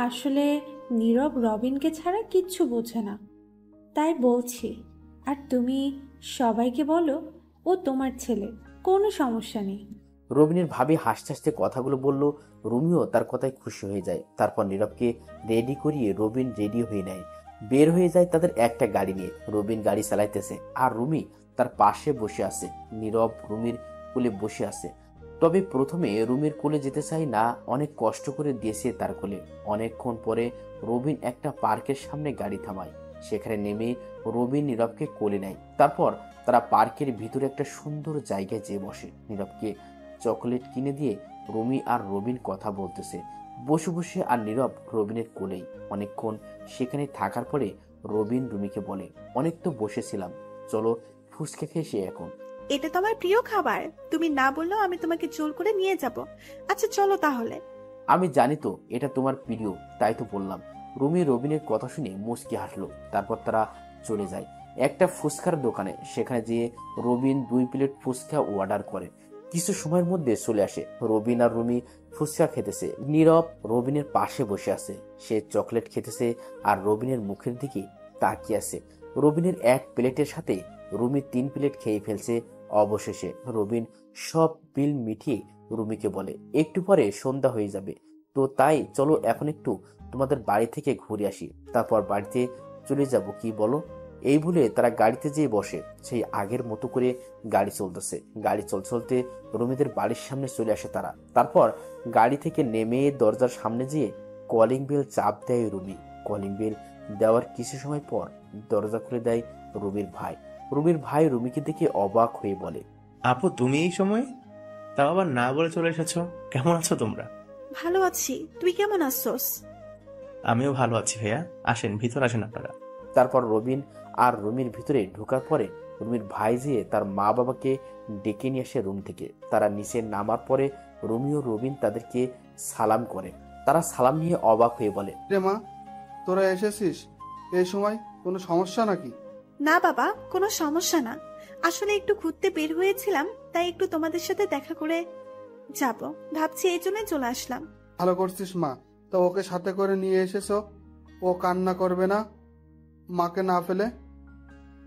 আসলে নীরব রবিনকে ছাড়া কিচ্ছু বোঝে না, তাই বলছি। আর তুমি সবাইকে বলো ও তোমার ছেলে, কোনো সমস্যা নেই। রবিনের ভাবি হাসতে হাসতে কথাগুলো বলল। রুমিও তার কথায় খুশি হয়ে যায়। তারপর নীরবকে রেডি করিয়ে রবিন রেডি হয়ে নেয়। বের হয়ে যায় তাদের একটা গাড়ি নিয়ে। রবিন গাড়ি চালাইতেছে আর রুমি তার পাশে বসে আছে। নীরব রুমির কোলে বসে আছে। তবে প্রথমে রুমির কোলে যেতে চাই না, অনেক কষ্ট করে দিয়েছে তার কোলে। অনেকক্ষণ পরে রবিন একটা পার্কের সামনে গাড়ি থামায়। সেখানে নেমে রবিন নীরবকে কোলে নেয়। তারপর তারা পার্কের ভিতরে একটা সুন্দর জায়গায় যেয়ে বসে। নীরবকে চকলেট কিনে দিয়ে রুমি আর রবিন কথা বলতেছে বসে বসে, আর নীরব রবিনের কোলেই। অনেকক্ষণ সেখানে থাকার পরে রবিন রুমিকে বলে, অনেক তো বসেছিলাম, চলো ফুচকা খেয়ে এসে এখন। এটা তো আমার প্রিয় খাবার, তুমি না বললেও আমি তোমাকে জোর করে নিয়ে যাব। আচ্ছা চলো তাহলে। আমি জানি তো এটা তোমার প্রিয়, তাই তো বললাম। রুমি রবিনের কথা শুনে মুচকি হাসলো। তারপর তারা চলে যায় একটা ফুচকার দোকানে। সেখানে যেয়ে রবিন 2 প্লেট ফুচকা অর্ডার করে। কিছু সময়ের মধ্যে চলে আসে। রবিন আর রুমি ফুচকা খেতেছে। নীরব রবিনের পাশে বসে আছে। সে চকলেট খেতেছে আর রবিনের মুখের দিকে তাকিয়ে আছে। রবিনের 1 প্লেটের সাথে রুমি 3 প্লেট খেয়ে ফেলছে। অবশেষে রবিন সব বিল মিটিয়ে রুমিকে বলে, একটু পরে সন্ধ্যা হয়ে যাবে, তো তাই চলো এখন একটু তোমাদের বাড়ি থেকে ঘুরে আসি, তারপর বাড়িতে চলে যাব, কি বলো? এই বলে তারা গাড়িতে যেয়ে বসে। সেই আগের মতো করে গাড়ি চলতেছে। গাড়ি চলতে চলতে রুমিদের বাড়ির সামনে চলে আসে তারা। তারপর গাড়ি থেকে নেমে দরজার সামনে যেয়ে কলিং বেল চাপ দেয় রুমি। কলিং বেল দেওয়ার কিছু সময় পর দরজা খুলে দেয় রুমির ভাই। রুমির ভাই রুমিকে দেখে অবাক হয়ে বলে, আপু তুমি এই সময়? তাও আবার না বলে চলে এসেছো। কেমন আছো তোমরা? ভালো আছি, তুই কেমন আছোস? আমিও ভালো আছি ভাইয়া, আসেন ভিতর আসেন আপনারা। তারপর রবিন আর রুমির ভিতরে ঢোকার পরে রুমির ভাই যেয়ে তার মা বাবাকে ডেকে নিয়ে আসে রুম থেকে। তারা নিচে নামার পরে রুমি ও রবিন তাদেরকে সালাম করে। তারা সালাম নিয়ে অবাক হয়ে বলে, রে মা, তোরা এসেছিস এই সময়, কোনো সমস্যা নাকি? না বাবা, কোনো সমস্যা না। আসলে একটু ঘুরতে বের হয়েছিলাম, তাই একটু তোমাদের সাথে দেখা করে যাব ভাবছি, এই জন্যই চলে আসলাম। ভালো করছিস মা। তা ওকে সাথে করে নিয়ে এসেছো? ও কান্না করবে না মাকে না ফেলে?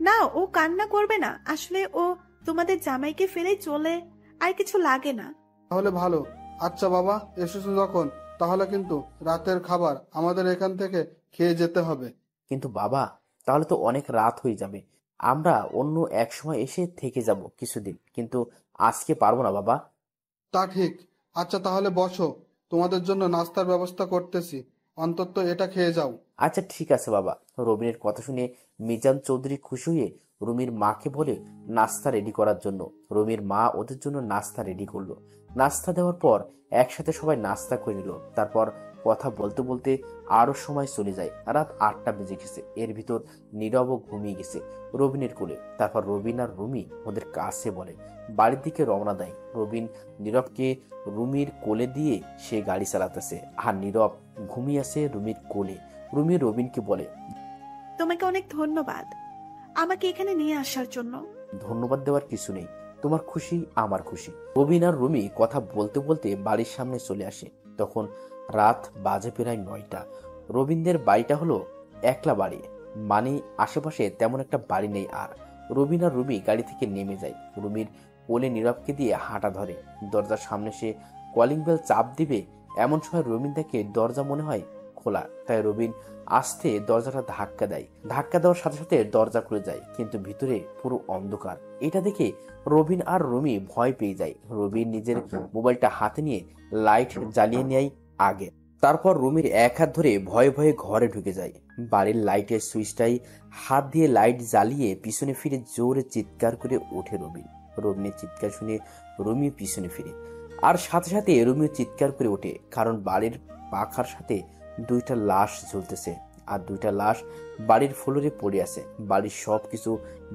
না, ও কান্না করবে না। আসলে ও তোমাদের জামাইকে ফেলে চলে, আর কিছু লাগে না। তাহলে ভালো। আচ্ছা বাবা, এসেছো যখন, তাহলে কিন্তু রাতের খাবার আমাদের এখান থেকে খেয়ে যেতে হবে। কিন্তু বাবা, তাহলে তো অনেক রাত হয়ে যাবে। আমরা অন্য এক সময় এসে থেকে যাব কিছুদিন, কিন্তু আজকে পারবো না বাবা। তা ঠিক। আচ্ছা তাহলে বসো, তোমাদের জন্য নাস্তার ব্যবস্থা করতেছি, অন্তত এটা খেয়ে যাও। আচ্ছা ঠিক আছে বাবা। রবিনের কথা শুনে মিজান চৌধুরী খুশি হয়ে রুমির মাকে বলে নাস্তা রেডি করার জন্য। রুমির মা ওদের জন্য নাস্তা রেডি করলো। নাস্তা দেওয়ার পর একসাথে সবাই নাস্তা করে নিল। তারপর কথা বলতে বলতে আরো সময় চলে যায়। রাত 8টা বেজে গেছে। এর ভিতর নীরবও ঘুমিয়ে গেছে রবিনের কোলে। তারপর রবিন আর রুমি ওদের কাছে বলে বাড়ির দিকে রওনা দেয়। রবিন নীরবকে রুমির কোলে দিয়ে সে গাড়ি চালাতেছে, আর নীরব ঘুমিয়ে আছে রুমির কোলে। রুমি রবিনকে বলে, তোমাকে অনেক ধন্যবাদ আমাকে এখানে নিয়ে আসার জন্য। ধন্যবাদ দেওয়ার কিছু নেই, তোমার খুশি আমার খুশি। রবিন আর রুমি কথা বলতে বলতে বাড়ির সামনে চলে আসে। তখন রাত বাজে প্রায় 9টা। রবিনদের বাড়িটা হলো একলা বাড়ি, মানে আশেপাশে তেমন একটা বাড়ি নেই। আর রবিন আর রুমি গাড়ি থেকে নেমে যায়। রুমির কোলে নীরবকে দিয়ে হাঁটা ধরে। দরজার সামনে সে কলিং বেল চাপ দিবে, এমন সময় রবিন দেখে দরজা মনে হয় খোলা। তাই রবিন আস্তে দরজাটা ধাক্কা দেয়। ধাক্কা দেওয়ার সাথে সাথে দরজা খুলে যায়, কিন্তু ভিতরে পুরো অন্ধকার। এটা দেখে রবিন আর রুমি ভয় পেয়ে যায়। রবিন নিজের মোবাইলটা হাতে নিয়ে লাইট জ্বালিয়ে নেয় আগে। তারপর রুমির এক হাত ধরে ভয়ে ভয়ে ঘরে ঢুকে যায়। বাড়ির লাইটের সুইচটাই হাত দিয়ে লাইট জ্বালিয়ে পিছনে ফিরে জোরে চিৎকার করে ওঠে রবিন। রবিনের চিৎকার শুনে রুমি পিছনে ফিরে, আর সাথে সাথে রুমিও চিৎকার করে ওঠে, কারণ বাড়ির পাখার সাথে 2টা লাশ ঝুলতেছে। আর 2টা লাশ বাড়ির ফ্লোরে পড়ে আছে। বাড়ির সবকিছু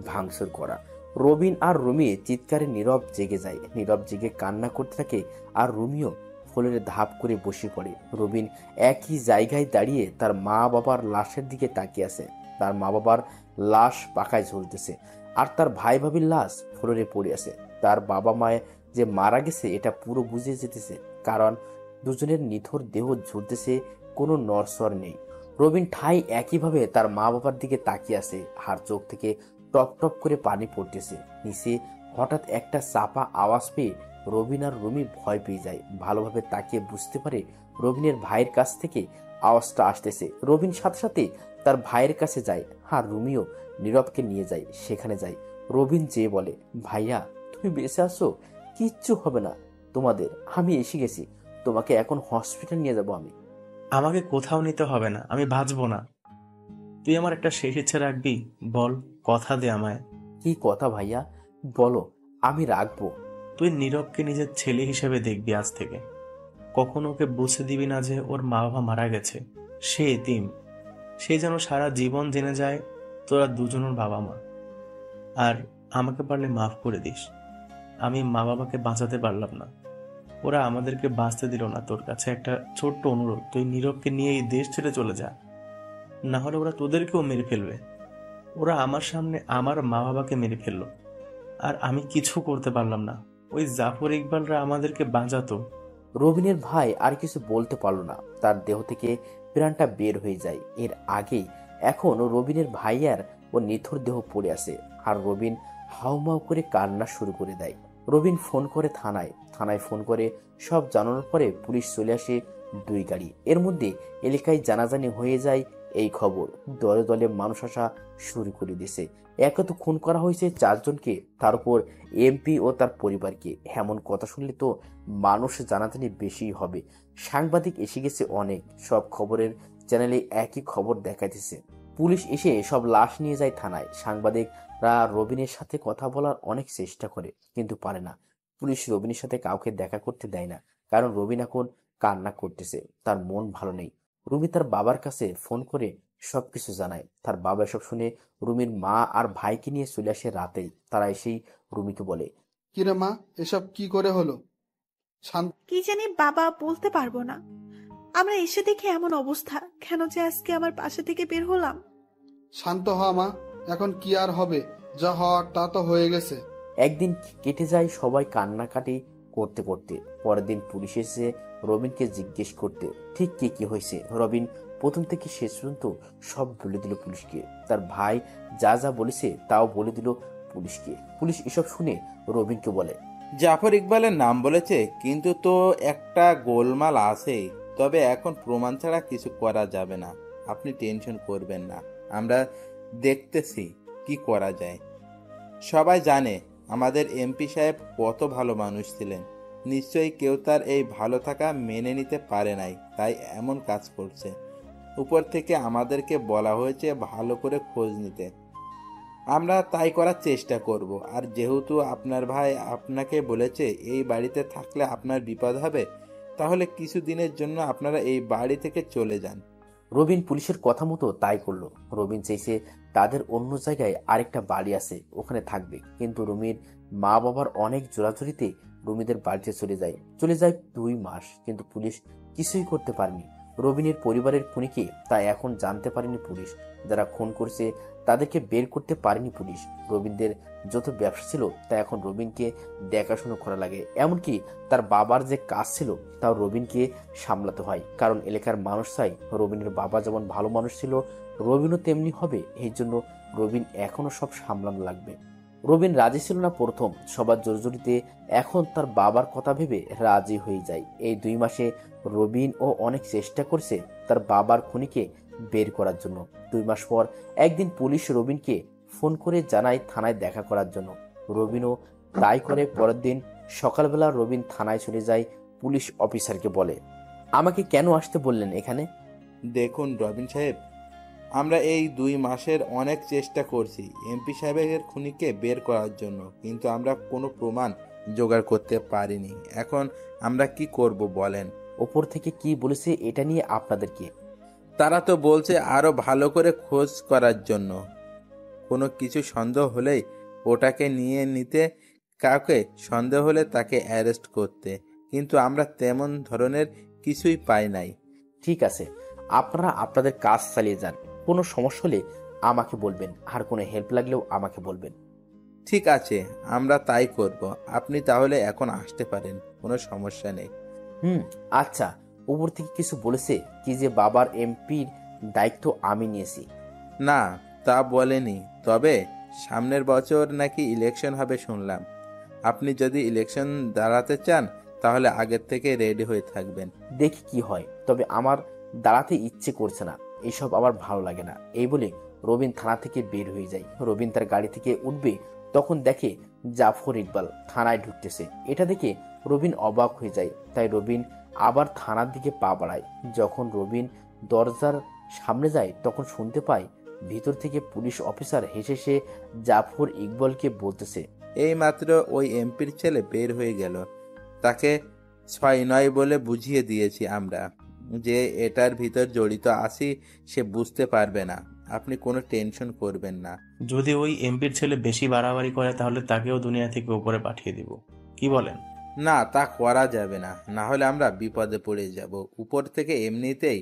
ভাঙচুর করা। রবিন আর রুমি চিৎকারে নীরব জেগে যায়। নীরব জেগে কান্না করতে থাকে, আর রুমিও ফ্লোরে ধাপ করে বসে পড়ে। রবিন একই জায়গায় দাঁড়িয়ে তার মা বাবার লাশের দিকে তাকিয়ে আছে। তার মা বাবার লাশ পাখায় ঝুলতেছে, আর তার ভাই ভাবির লাশ ফ্লোরে পড়ে আছে। তার বাবা মায়ে যে মারা গেছে এটা পুরো বুঝে যেতেছে, কারণ দুজনের নিথর দেহ ঝুলতেছে, কোনো নড়চড় নেই। রবিন ঠাই একইভাবে তার মা বাবার দিকে তাকিয়ে আছে, আর চোখ থেকে টপ টপ করে পানি পড়তেছে। নিচে হঠাৎ একটা চাপা আওয়াজ পেয়ে রবিন আর রুমি ভয় পেয়ে যায়। ভালোভাবে তাকিয়ে বুঝতে পারে রবিনের ভাইয়ের কাছ থেকে আওয়াজটা আসতেছে। রবিন সাথে সাথে তার ভাইয়ের কাছে যায়, আর রুমিও নীরবকে নিয়ে যায়। সেখানে যায় রবিন, যে বলে, ভাইয়া তুমি বেঁচে আছো, কিচ্ছু হবে না তোমাদের, আমি এসে গেছি, তোমাকে এখন হসপিটাল নিয়ে যাব আমি। আমাকে কোথাও নিতে হবে না, আমি বাঁচবো না। তুই আমার একটা শেষ ইচ্ছে রাখবি? বল, কথা দে আমায়। কি কথা ভাইয়া, বলো, আমি রাখবো। তুই নীরবকে নিজের ছেলে হিসেবে দেখবি আজ থেকে। কখনো ওকে বুঝতে দিবি না যে ওর মা বাবা মারা গেছে, সে এতিম। সে যেন সারা জীবন জেনে যায় তোরা দুজনের বাবা মা। আর আমাকে পারলে মাফ করে দিস। আমি মা বাবাকে বাঁচাতে পারলাম না, ওরা আমাদেরকে বাঁচতে দিল না। তোর কাছে একটা ছোট্ট অনুরোধ, তুই নীরবকে নিয়ে এই দেশ ছেড়ে চলে যা, না হলে ওরা তোদেরকেও মেরে ফেলবে। ওরা আমার সামনে আমার মা বাবাকে মেরে ফেললো, আর আমি কিছু করতে পারলাম না। ওই জাফর ইকবালরা আমাদেরকে বাঁচাতো। রবিনের ভাই আর কিছু বলতে পারল না, তার দেহ থেকে প্রাণটা বের হয়ে যায়। এর আগেই এখন রবিনের ভাইয়ার ও নিথর দেহ পড়ে আছে, আর রবিন হাউমাউ করে কান্না শুরু করে দেয়। রবিন ফোন করে থানায় ফোন করে সব জানানোর পরে পুলিশ চলে আসে 2 গাড়ি। এর মধ্যে এলাকায় জানাজানি হয়ে যায় এই খবর। দলে দলে মানুষ আসা শুরু করে দিয়েছে। একে তো খুন করা হয়েছে 4 জনকে, তার উপর এমপি ও তার পরিবারকে। এমন কথা শুনলে তো মানুষ জানাজানি বেশি হবে। সাংবাদিক এসে গেছে অনেক, সব খবরের চ্যানেলে একই খবর দেখাইতেছে। পুলিশ এসে সব লাশ নিয়ে যায় থানায়। সাংবাদিকরা রবিনের সাথে কথা বলার অনেক চেষ্টা করে, কিন্তু পারে না। পুলিশ রবিনের সাথে কাউকে দেখা করতে দেয় না, কারণ রবিন এখন কান্না করতেছে, তার মন ভালো নেই। রুমি তার বাবার কাছে ফোন করে সবকিছু জানায়। তার বাবা এসব শুনে রুমির মা আর ভাইকে নিয়ে চলে আসে রাতেই। তারা এসেই রুমিকে বলে, কিরে মা, এসব কি করে হলো? শান্ত কি জানি বাবা, বলতে পারবো না। আমরা এসে দেখে এমন অবস্থা, কেন যে আজকে আমার বাসা থেকে বের হলাম। শান্ত হ মা, এখন কি আর হবে? যা হওয়ার তা তো হয়ে গেছে। একদিন কেটে যায় সবাই কান্নাকাটি করতে করতে। পরের দিন পুলিশ এসে রবিনকে জিজ্ঞেস করতে ঠিক কি হয়েছে। রবিন প্রথম থেকে শেষ পর্যন্ত সব বলে দিল পুলিশকে। তার ভাই যা যা বলেছে তাও বলে দিল পুলিশকে। পুলিশ এসব শুনে রবিনকে বলে, জাফর ইকবালের নাম বলেছে, কিন্তু তো একটা গোলমাল আছেই। তবে এখন প্রমাণ ছাড়া কিছু করা যাবে না। আপনি টেনশন করবেন না, আমরা দেখতেছি কি করা যায়। সবাই জানে আমাদের এমপি সাহেব কত ভালো মানুষ ছিলেন। নিশ্চয়ই কেউ তার এই ভালো থাকা মেনে নিতে পারে নাই, তাই এমন কাজ করছে। উপর থেকে আমাদেরকে বলা হয়েছে ভালো করে খোঁজ নিতে, আমরা তাই করার চেষ্টা করব। আর যেহেতু আপনার ভাই আপনাকে বলেছে এই বাড়িতে থাকলে আপনার বিপদ হবে, তাহলে কিছু দিনের জন্য আপনারা এই বাড়ি থেকে চলে যান। রবিন পুলিশের কথা মতো তাই করলো। রবিন চাইছে তাদের অন্য জায়গায় আরেকটা বাড়ি আছে, ওখানে থাকবে। কিন্তু রুমির মা বাবার অনেক জোরাজুরিতে রুমিদের বাড়িতে চলে যায় 2 মাস, কিন্তু পুলিশ কিছুই করতে পারেনি। রবিনের পরিবারের খুনিকে তা এখন জানতে পারেনি পুলিশ। যারা খুন করছে তাদেরকে বের করতে পারেনি পুলিশ। রবিনদের যত ব্যবসা ছিল তা এখন রবিনকে দেখাশোনা করা লাগে। এমনকি তার বাবার যে কাজ ছিল তাও রবিনকে সামলাতে হয়, কারণ এলাকার মানুষ চাই রবিনের বাবা যেমন ভালো মানুষ ছিল রবিনও তেমনি হবে। এই জন্য রবিন এখনো সব সামলানো লাগবে। রবিন রাজি ছিল না প্রথম, সবার জোরজুরিতে এখন তার বাবার কথা ভেবে রাজি হয়ে যায়। এই 2 মাসে রবিন ও অনেক চেষ্টা করছে তার বাবার খুনিকে বের করার জন্য। 2 মাস পর একদিন পুলিশ রবিনকে ফোন করে জানায় থানায় দেখা করার জন্য। রবিনও তাই করে। পরের দিন সকালবেলা রবিন থানায় চলে যায়। পুলিশ অফিসারকে বলে, আমাকে কেন আসতে বললেন এখানে? দেখুন রবিন সাহেব, আমরা এই 2 মাসের অনেক চেষ্টা করছি এমপি সাহেবের খুনিকে বের করার জন্য, কিন্তু আমরা কোনো প্রমাণ জোগাড় করতে পারিনি। এখন আমরা কি করব বলেন? ওপর থেকে কি বলেছে এটা নিয়ে আপনাদেরকে? তারা তো বলছে আরো ভালো করে খোঁজ করার জন্য, কোনো কিছু সন্দেহ হলেই ওটাকে নিয়ে নিতে, কাউকে সন্দেহ হলে তাকে অ্যারেস্ট করতে, কিন্তু আমরা তেমন ধরনের কিছুই পাই নাই। ঠিক আছে, আপনারা আপনাদের কাজ চালিয়ে যান। কোনো সমস্যা হলে আমাকে বলবেন, আর কোনো হেল্প লাগলেও আমাকে বলবেন। ঠিক আছে, আমরা তাই করব। আপনি তাহলে এখন আসতে পারেন, কোনো সমস্যা নেই। আচ্ছা, উপর থেকে কিছু বলেছে কি যে বাবার এমপির দায়িত্ব আমি নিয়েছি? না, তা বলেনি, তবে সামনের বছর নাকি ইলেকশন হবে শুনলাম। আপনি যদি ইলেকশন দাঁড়াতে চান তাহলে আগের থেকে রেডি হয়ে থাকবেন। দেখি কি হয়, তবে আমার দাঁড়াতে ইচ্ছে করছে না, এসব আমার ভালো লাগে না। এই বলে রবিন থানা থেকে বের হয়ে যায়। রবিন তার গাড়ি থেকে উঠবে, তখন দেখে জাফর ইকবাল থানায় ঢুকতেছে। এটা দেখে রবিন অবাক হয়ে যায়। তাই রবিন আবার থানার দিকে পা বাড়ায়। যখন রবিন দরজার সামনে যায় তখন শুনতে পায় ভিতর থেকে পুলিশ অফিসার হেসে সে জাফর ইকবালকে বলতেছে, এই মাত্র ওই এমপির ছেলে বের হয়ে গেল, তাকে 6-9 বলে বুঝিয়ে দিয়েছি আমরা যে এটার ভিতর জড়িত আছি, সে বুঝতে পারবে না। আপনি কোনো টেনশন করবেন না। যদি ওই এমপির ছেলে বেশি বাড়াবাড়ি করে তাহলে তাকেও দুনিয়া থেকে উপরে পাঠিয়ে দিব, কি বলেন? না, তা করা যাবে না, না হলে আমরা বিপদে পড়ে যাব। উপর থেকে এমনিতেই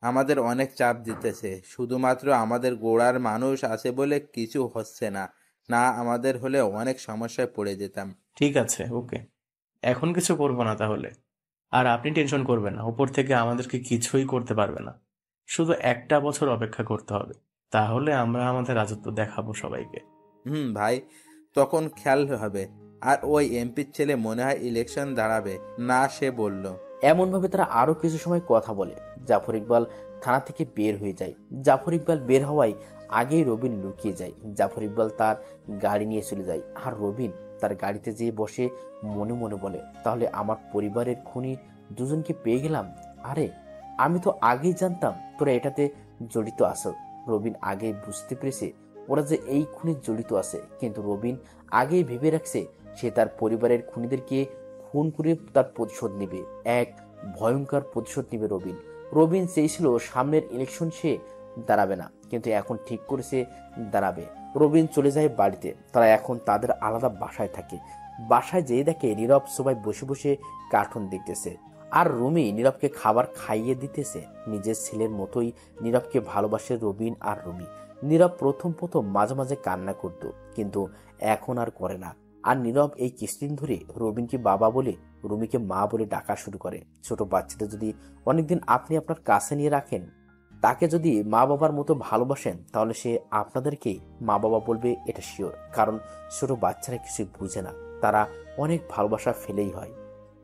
আমাদের অনেক চাপ দিতেছে, শুধুমাত্র আমাদের গোড়ার মানুষ আছে বলে কিছু হচ্ছে না, না আমাদের হলে অনেক সমস্যায় পড়ে যেতাম। ঠিক আছে, ওকে, এখন কিছু করবো না তাহলে। আর আপনি টেনশন করবেন না, উপর থেকে আমাদেরকে কিছুই করতে পারবে না। শুধু 1টা বছর অপেক্ষা করতে হবে, তাহলে আমরা আমাদের রাজত্ব দেখাবো সবাইকে। ভাই, তখন খেয়াল হবে। আর ওই এমপির ছেলে মনে হয় ইলেকশন দাঁড়াবে না, সে বলল। এমনভাবে তারা আরো কিছু সময় কথা বলে। জাফর ইকবাল থানা থেকে বের হয়ে যায়। জাফর ইকবাল বের হওয়ায় আগেই রবিন লুকিয়ে যায়। জাফর ইকবাল তার গাড়ি নিয়ে চলে যায়, আর রবিন তার গাড়িতে যেয়ে বসে মনে মনে বলে, তাহলে আমার পরিবারের খুনি দুজনকে পেয়ে গেলাম। আরে, আমি তো আগেই জানতাম তোরা এটাতে জড়িত আছো। রবিন আগেই বুঝতে পেরেছে ওরা যে এই খুনে জড়িত আছে, কিন্তু রবিন আগেই ভেবে রাখছে সে তার পরিবারের খুনিদেরকে খুন করে তার প্রতিশোধ নেবে, এক ভয়ঙ্কর প্রতিশোধ নেবে রবিন। রবিন চেয়েছিল সামনের ইলেকশন সে দাঁড়াবে না, কিন্তু এখন ঠিক করেছে দাঁড়াবে। রবিন চলে যায় বাড়িতে। তারা এখন তাদের আলাদা বাসায় থাকে। বাসায় যেয়ে দেখে নীরব সবাই বসে বসে কার্টুন দেখতেছে, আর রুমি নীরবকে খাবার খাইয়ে দিতেছে। নিজের ছেলের মতোই নীরবকে ভালোবাসে রবিন আর রুমি। নীরব প্রথম মাঝে মাঝে কান্না করত, কিন্তু এখন আর করে না। আর নীরব এই কিছুদিন ধরে রবিনকে বাবা বলে রুমিকে মা বলে ডাকা শুরু করে। ছোট বাচ্চাদের যদি অনেকদিন আপনি আপনার কাছে নিয়ে রাখেন, তাকে যদি মা বাবার মতো ভালোবাসেন, তাহলে সে আপনাদেরকে মা বাবা বলবে, এটা শিওর। কারণ ছোট বাচ্চারা কিছু বুঝে না, তারা অনেক ভালোবাসা ফেলেই হয়।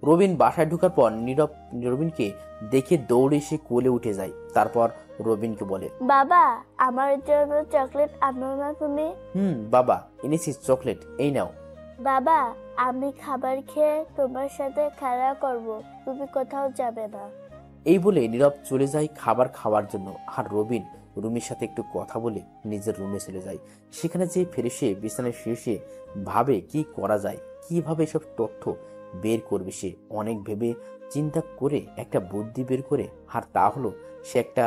রবিন বাসায় ঢোকার পর নীরব রবিনকে দেখে দৌড়ে এসে কোলে উঠে যায়। তারপর রবিনকে বলে, বাবা, আমার জন্য চকলেট আনো না তুমি? বাবা এনেছি চকলেট, এই নাও। বাবা, আমি খাবার খেয়ে তোমার সাথে খেলা করব, তুমি কোথাও যাবে না। এই বলে নীরব চলে যায় খাবার খাওয়ার জন্য। আর রবিন রুমির সাথে একটু কথা বলে নিজের রুমে চলে যায়। সেখানে যে ফিরে বিছানায় শুয়ে ভাবে কি করা যায়, কিভাবে সব তথ্য বের করবে। সে অনেক ভেবে চিন্তা করে একটা বুদ্ধি বের করে, আর তা হলো সে একটা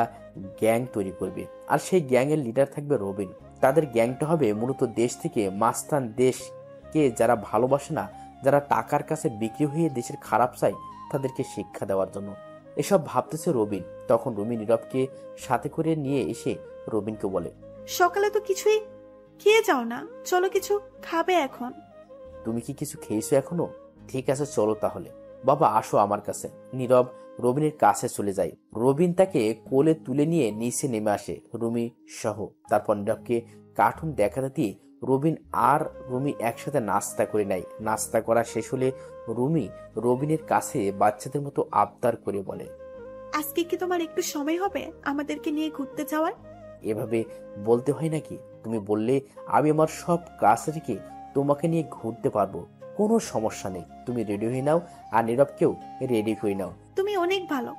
গ্যাং তৈরি করবে। আর সেই গ্যাংয়ের লিডার থাকবে রবিন। তাদের গ্যাংটা হবে মূলত দেশ থেকে মাস্তান, দেশকে যারা ভালোবাসে না, যারা টাকার কাছে বিক্রি হয়ে দেশের খারাপ চায়, তাদেরকে শিক্ষা দেওয়ার জন্য। এসব ভাবতেছে রবিন। তখন রুমি নীরবকে সাথে করে নিয়ে এসে রবিনকে বলে, সকালে তো কিছুই খেয়ে যাও না, চলো কিছু খাবে এখন। তুমি কি কিছু খেয়েছো এখনো? ঠিক আছে, চলো তাহলে। বাবা আসো আমার কাছে। নীরব রবিনের কাছে চলে যায়। রবিন তাকে কোলে তুলে নিয়ে নিচে নেমে আসে, রুমি সহ। তারপর নীরবকে কার্টুন দেখাতে দিয়ে রবিন আর রুমি একসাথে নাস্তা করে নেয়। নাস্তা করা শেষ হলে রুমি রবিনের কাছে বাচ্চাদের মতো আবদার করে বলে, আজকে কি তোমার একটু সময় হবে আমাদেরকে নিয়ে ঘুরতে যাওয়ার? এভাবে বলতে হয় নাকি? তুমি বললে আমি আমার সব কাজ রেখে তোমাকে নিয়ে ঘুরতে পারবো, কোনো সমস্যা নেই। তুমি রেডি হয়ে নাও, আর নীরবকেও রেডি হয়ে নাও। তুমি অনেক ভালো।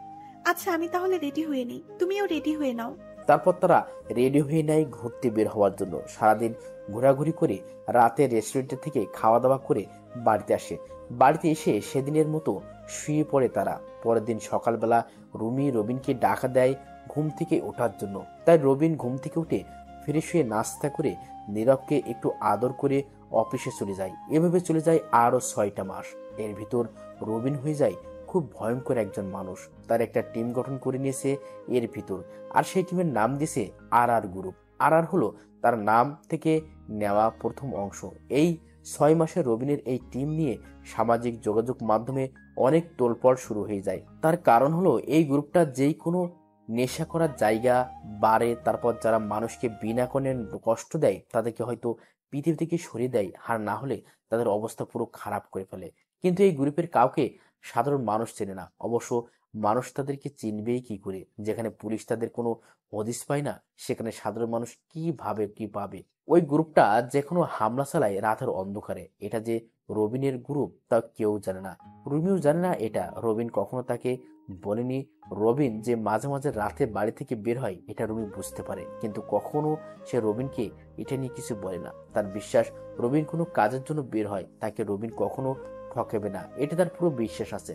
আচ্ছা, আমি তাহলে রেডি হয়ে নিই, তুমিও রেডি হয়ে নাও। তারপর তারা রেডি হয়ে নেয় ঘুরতে বের হওয়ার জন্য। সারাদিন ঘোরাঘুরি করে রাতে রেস্টুরেন্ট থেকে খাওয়া দাওয়া করে বাড়িতে আসে। বাড়িতে এসে সেদিনের মতো শুয়ে পড়ে তারা। পরের দিন সকালবেলা রুমি রবিনকে ডাকা দেয় ঘুম থেকে ওঠার জন্য। তাই রবিন ঘুম থেকে উঠে ফিরে শুয়ে নাস্তা করে নীরবকে একটু আদর করে অফিসে চলে যায়। এভাবে চলে যায় আরো 6টা মাস। এর ভিতর রবিন হয়ে যায় খুব ভয়ঙ্কর একজন মানুষ। তার একটা টিম গঠন করে নিয়েছে এর ভিতর, আর সেই টিমের নাম দিয়েছে আর গ্রুপ। আর হলো তার নাম থেকে নেওয়া প্রথম অংশ। এই 6 মাসে রবিনের এই টিম নিয়ে সামাজিক যোগাযোগ মাধ্যমে অনেক তোলপাড় শুরু হয়ে যায়। তার কারণ হলো এই গ্রুপটা যেই কোনো নেশা করার জায়গা, বারে, তারপর যারা মানুষকে বিনা কারণে কষ্ট দেয় তাদেরকে হয়তো পৃথিবী থেকে সরিয়ে দেয়, আর না হলে তাদের অবস্থা পুরো খারাপ করে ফেলে। কিন্তু এই গ্রুপের কাউকে সাধারণ মানুষ চেনে না। অবশ্য মানুষ তাদেরকে চিনবেই কি করে? যেখানে পুলিশ তাদের কোনো হদিস পায় না, সেখানে সাধারণ মানুষ কি পাবে? ওই গ্রুপটা যে কোনো হামলা চালায় রাতের অন্ধকারে। এটা যে রবিনের গ্রুপ তা কেউ জানে না। রুমিও জানে না এটা। রবিন কখনো তাকে বলেনি। রবিন যে মাঝে মাঝে রাতে বাড়ি থেকে বের হয় এটা রুমি বুঝতে পারে, কিন্তু কখনো সে রবিনকে এটা নিয়ে কিছু বলে না। তার বিশ্বাস, রবিন কোনো কাজের জন্য বের হয়, তাকে রবিন কখনো ঠকাবে না, এটা তার পুরো বিশ্বাস আছে।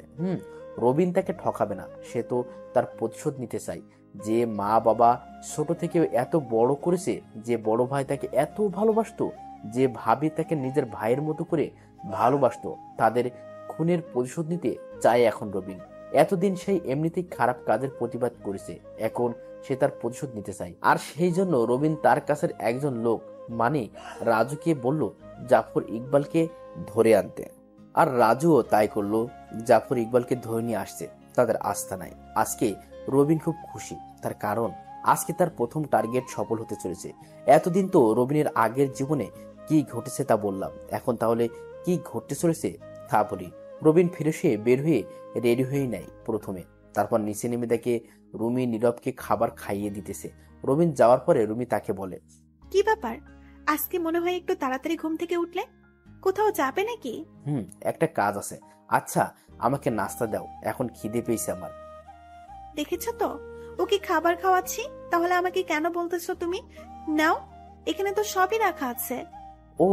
রবিন তাকে ঠকাবে না। সে তো তার প্রতিশোধ নিতে চায়। যে মা বাবা ছোট থেকে এত বড় করেছে, যে বড় ভাই তাকে এত ভালোবাসতো, যে ভাবি তাকে নিজের ভাইয়ের মতো করে ভালোবাসতো, তাদের খুনের প্রতিশোধ নিতে চায় এখন রবিন। এতদিন সেই এমনিতেই খারাপ কাজের প্রতিবাদ করেছে, এখন সে তার প্রতিশোধ নিতে চায়। আর সেই জন্য রবিন তার কাছের একজন লোক মানে রাজুকে বলল জাফর ইকবালকে ধরে আনতে। আর রাজুও তাই করলো, জাফর ইকবালকে ধরে নিয়ে আসছে তাদের আস্তানায়। আজকে রবিন খুব খুশি, তার কারণ আজকে তার প্রথম টার্গেট সফল হতে চলেছে। এতদিন তো রবিনের আগের জীবনে কি ঘটেছে তা বললাম, এখন তাহলে কি ঘটতে চলেছে তা বলি। রবিন ফিরে এসে বের হয়ে রেডি হয়ে নেয় প্রথমে, তারপর নিচে নেমে দেখে রুমি নীরবকে খাবার খাইয়ে দিতেছে। রবিন যাওয়ার পরে রুমি তাকে বলে, কি ব্যাপার, আজকে মনে হয় একটু তাড়াতাড়ি ঘুম থেকে উঠলে? কোথাও যাবে নাকি? একটা কাজ আছে। আচ্ছা আমাকে নাস্তা দাও, এখন খিদে পেয়েছে আমার। দেখেছো তো ওকে খাবার খাওয়াচ্ছি, তাহলে আমাকে কেন বলতেছো তুমি? নাও, এখানে তো সবই রাখা আছে। ও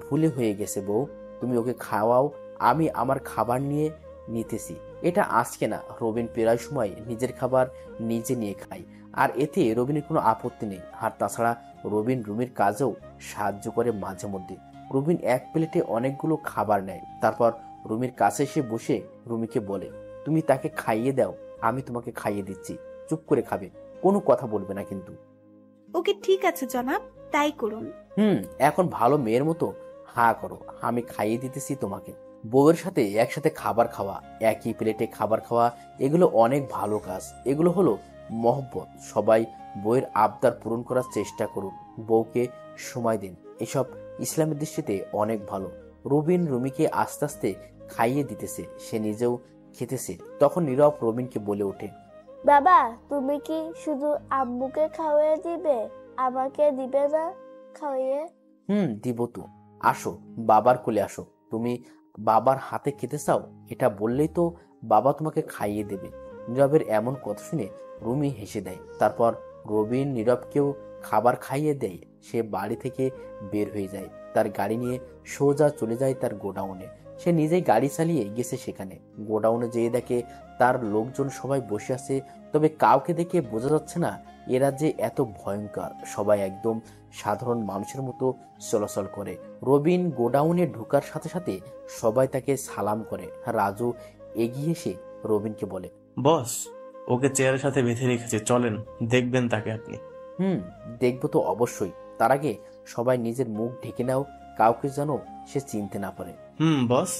ভুলে হয়ে গেছে বউ, তুমি ওকে খাওয়াও, আমি আমার খাবার নিয়ে নিতেছি। এটা আজকে না, রবিন প্রায় সময় নিজের খাবার নিজে নিয়ে খায়, আর এতে রবিনের কোনো আপত্তি নেই। আর তাছাড়া রবিন রুমির কাজেও সাহায্য করে মাঝে মধ্যে। রবিন এক প্লেটে অনেকগুলো খাবার নেয়, তারপর রুমির কাছে এসে বসে রুমিকে বলে, তুমি তাকে খাইয়ে দাও, আমি তোমাকে খাইয়ে দিচ্ছি, চুপ করে খাবে, কোনো কথা বলবে না কিন্তু। ওকে ঠিক আছে জনাব, তাই করুন। এখন ভালো মেয়ের মতো হা করো, আমি খাইয়ে দিতেছি তোমাকে। বউয়ের সাথে একসাথে খাবার খাওয়া, একই প্লেটে খাবার খাওয়া, এগুলো অনেক ভালো কাজ। এগুলো হলো মহব্বত। সবাই বউয়ের আবদার পূরণ করার চেষ্টা করুন, বউকে সময় দিন, এসব ইসলামের দৃষ্টিতে অনেক ভালো। রবিন রুমিকে আস্তে আস্তে খাইয়ে দিতেছে, সে নিজেও খেতেছে। তখন নীরব রবিনকে বলে ওঠে, বাবা, তুমি কি শুধু আম্মুকে খাওয়াইয়ে দিবে, আমাকে দিবে না খাওয়াইয়ে? দিব তো। আসো, বাবার কোলে আসো। তুমি বাবার হাতে খেতে চাও, এটা বললেই তো বাবা তোমাকে খাইয়ে দেবে। নীরবের এমন কথা শুনে রুমি হেসে দেয়। তারপর রবিন নীরবকেও খাবার খাইয়ে দেয়। সে বাড়ি থেকে বের হয়ে যায়, তার গাড়ি নিয়ে সোজা চলে যায় তার গোডাউনে। সে নিজেই গাড়ি চালিয়ে গেছে সেখানে। গোডাউনে যেয়ে দেখে তার লোকজন সবাই বসে আছে, তবে কাউকে দেখে বোঝা যাচ্ছে না এরা যে এত ভয়ঙ্কর। সবাই একদম সাধারণ মানুষের মতো চলাচল করে। রবিন গোডাউনে ঢোকার সাথে সাথে সবাই তাকে সালাম করে। রাজু এগিয়ে এসে রবিনকে বলে, বস, ওকে চেয়ারের সাথে বেঁধে রেখেছে, চলেন দেখবেন তাকে আপনি। দেখবো তো অবশ্যই। তার আগে সবাই নিজের মুখ ঢেকে নাও, কাউকে যেন সে চিনতে না পারে। বস,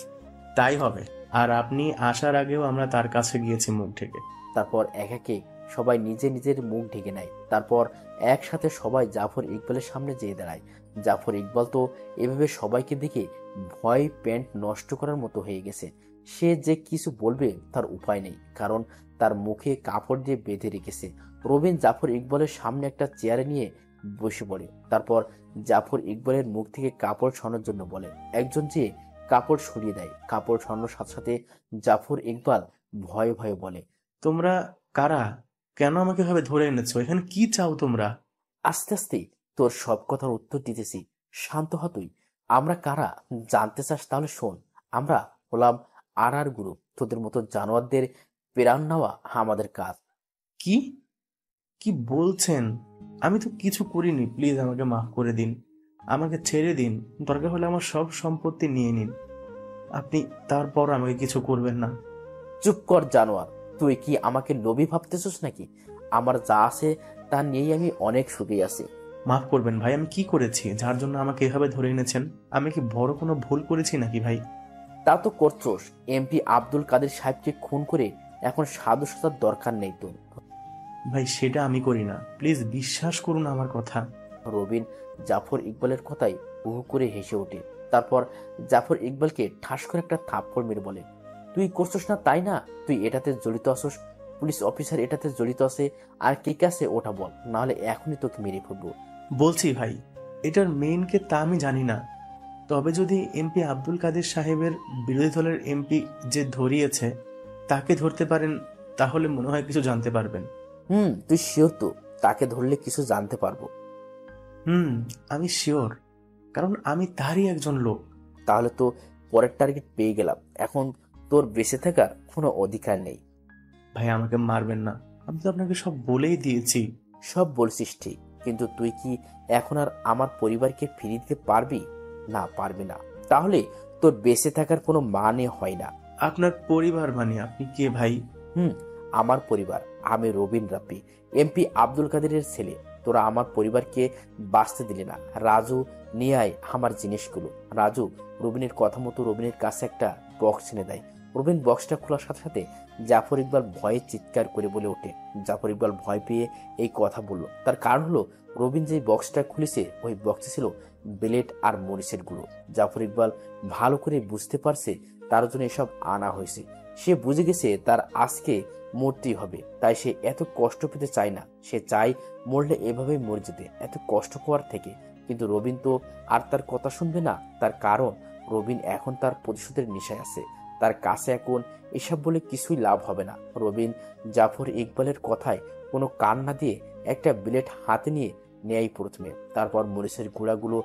তাই হবে। আর আপনি আসার আগেও আমরা তার কাছে গিয়েছি মুখ ঢেকে। তারপর একে সবাই নিজের মুখ ঢেকে নেয়। তারপর একসাথে সবাই জাফর ইকবালের সামনে যেয়ে দাঁড়ায়। জাফর ইকবাল তো এভাবে সবাইকে দেখে ভয় প্যান্ট নষ্ট করার মতো হয়ে গেছে। সে যে কিছু বলবে তার উপায় নেই, কারণ তার মুখে কাপড় দিয়ে বেঁধে রেখেছে। রবিন জাফর ইকবালের সামনে একটা চেয়ারে নিয়ে বসে পড়ে। তারপর জাফর ইকবালের মুখ থেকে কাপড় সরানোর জন্য বলে। একজন যে কাপড় সরিয়ে দেয়। কাপড় সরানোর সাথে সাথে জাফর ইকবাল ভয়ে ভয়ে বলে, তোমরা কারা? কেন আমাকে ভাবে ধরে এনেছো? এখানে কি চাও তোমরা? আস্তে আস্তে তোর সব কথার উত্তর দিতেছি, শান্ত হ তুই। আমরা কারা জানতে চাস? তাহলে শোন, আমরা হলাম আর গ্রুপ। তোদের মতো জানোয়ারদের প্রাণ নেওয়া আমাদের কাজ। কি কি বলছেন? আমি তো কিছু করিনি, প্লিজ আমাকে মাফ করে দিন, আমাকে ছেড়ে দিন, দরকার হলে আমার সব সম্পত্তি নিয়ে নিন আপনি, তারপর আমাকে কিছু করবেন না। চুপ কর জানোয়ার, তুই কি আমাকে লোভী ভাবতেছিস নাকি? আমার যা আছে তা নিয়েই আমি অনেক সুখী আছি। মাফ করবেন ভাই, আমি কি করেছি যার জন্য আমাকে এভাবে ধরে এনেছেন? আমি কি বড় কোনো ভুল করেছি নাকি ভাই? তা তো করছোস। এমপি আব্দুল কাদের সাহেবকে খুন করে এখন সাধু সাজার দরকার নেই তো ভাই, সেটা আমি করি না, প্লিজ বিশ্বাস করুন আমার কথা। রবিন জাফর ইকবালের কথায় হু হু করে হেসে ওঠে। তারপর জাফর ইকবালকে ঠাস করে একটা থাপ্পড় মেরে বলে, তুই করছিস না তাই না? তুই এটাতে জড়িত আসোস, পুলিশ অফিসার এটাতে জড়িত আছে, আর কে কে আছে ওটা বল, নাহলে এখনই তোকে মেরে ফেলবো। বলছি ভাই, এটার মেইনকে তা আমি জানি না, তবে যদি এমপি আব্দুল কাদের সাহেবের বিরোধী দলের এমপি যে ধরিয়েছে তাকে ধরতে পারেন, তাহলে মনে হয় কিছু জানতে পারবেন। তুই শিওর তো তাকে ধরলে কিছু জানতে পারবো? আমি শিওর, কারণ আমি তারই একজন লোক। তাহলে তো পরের টার্গেট পেয়ে গেলাম, এখন তোর বেঁচে থাকার কোনো অধিকার নেই। ভাই আমাকে মারবেন না, আমি তো আপনাকে সব বলেই দিয়েছি। সব বলছিস ঠিক, কিন্তু তুই কি এখন আর আমার পরিবারকে ফিরিয়ে দিতে পারবি? না, পারবি না। তাহলে তোর বেঁচে থাকার কোনো মানে হয় না। আপনার পরিবার মানে আপনি কে ভাই? আমার পরিবার, আমি রবিন রাব্বি, এমপি আব্দুল কাদেরের ছেলে। তোরা আমার পরিবারকে বাঁচতে দিলি না। রাজু, নিয়ে আয় আমার জিনিসগুলো। রাজু রবিনের কথা মতো রবিনের কাছে একটা বক্স এনে দেয়। রবিন বক্সটা খোলার সাথে সাথে জাফর ইকবাল ভয়ে চিৎকার করে বলে ওঠে। জাফর ইকবাল ভয় পেয়ে এই কথা বলল, তার কারণ হলো রবিন যে বক্সটা খুলেছে ওই বক্সে ছিল ব্লেড আর মরিচের গুঁড়ো। জাফর ইকবাল ভালো করে বুঝতে পারছে তার জন্য এসব আনা হয়েছে। সে বুঝে গেছে তার আজকে মরতেই হবে, তাই সে এত কষ্ট পেতে চায় না। সে চায় মরলে এভাবেই মরে যেতে, এত কষ্ট পাওয়ার থেকে। কিন্তু রবিন তো আর তার কথা শুনবে না, তার কারণ রবিন এখন তার প্রতিশোধের নেশায় আছে। তার কাছে এখন এসব বলে কিছুই লাভ হবে না। রবিন জাফর ইকবালের কথায় কোনো কান না দিয়ে একটা ব্লেড হাতে নিয়ে নেয় প্রথমে, তারপর মরিচের গুঁড়াগুলো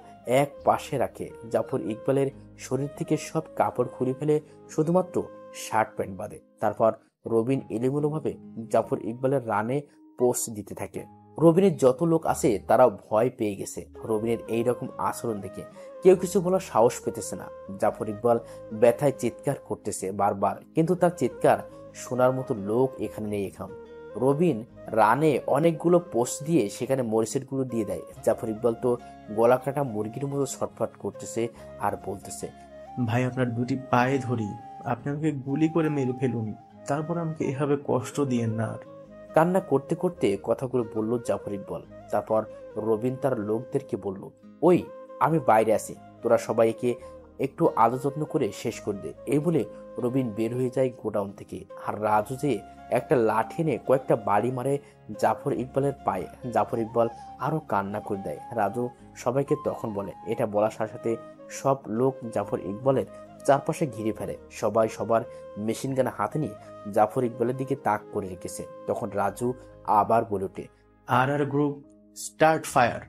এক পাশে রাখে। জাফর ইকবালের শরীর থেকে সব কাপড় খুলে ফেলে, শুধুমাত্র শার্ট প্যান্ট বাদে। তারপর রবিন এলোমেলোভাবে জাফর ইকবালের রানে পোস্ট দিতে থাকে। রবিনের যত লোক আছে তারাও ভয় পেয়ে গেছে রবিনের এইরকম আচরণ দেখে। কেউ কিছু বলার সাহস পেতেছে না। জাফর ইকবাল ব্যথায় চিৎকার করতেছে বারবার, কিন্তু তার চিৎকার শোনার মতো লোক এখানে নেই। এখন রবিন রানে অনেকগুলো পোস্ট দিয়ে সেখানে মরিচের গুঁড়ো দিয়ে দেয়। জাফর ইকবাল তো গলা কাটা মুরগির মতো ছটফট করতেছে আর বলতেছে, ভাই আপনার দুটি পায়ে ধরি, আপনি আমাকে গুলি করে মেরে ফেলুন, তারপর আমাকে এভাবে কষ্ট দিয়েন না। আর কান্না করতে করতে কথাগুলো বলল জাফর ইকবাল। তারপর রবিন তার লোকদেরকে বলল, ওই আমি বাইরে আছি, তোরা সবাইকে একটু আদর যত্ন করে শেষ করে দে। এই বলে রবিন বের হয়ে যায় গোডাউন থেকে। আর রাজু যে একটা লাঠি এনে কয়েকটা বাড়ি মারে জাফর ইকবালের পায়ে। জাফর ইকবাল আরো কান্না করে দেয়। রাজু সবাইকে তখন বলে, এটা বলার সাথে সাথে সব লোক জাফর ইকবালের চারপাশে ঘিরে ফেলে। সবাই সবার মেশিন গান হাতে নিয়ে জাফর ইকবালের দিকে তাক করে রেখেছে। তখন রাজু আবার বলে ওঠে, আর গ্রুপ স্টার্ট ফায়ার।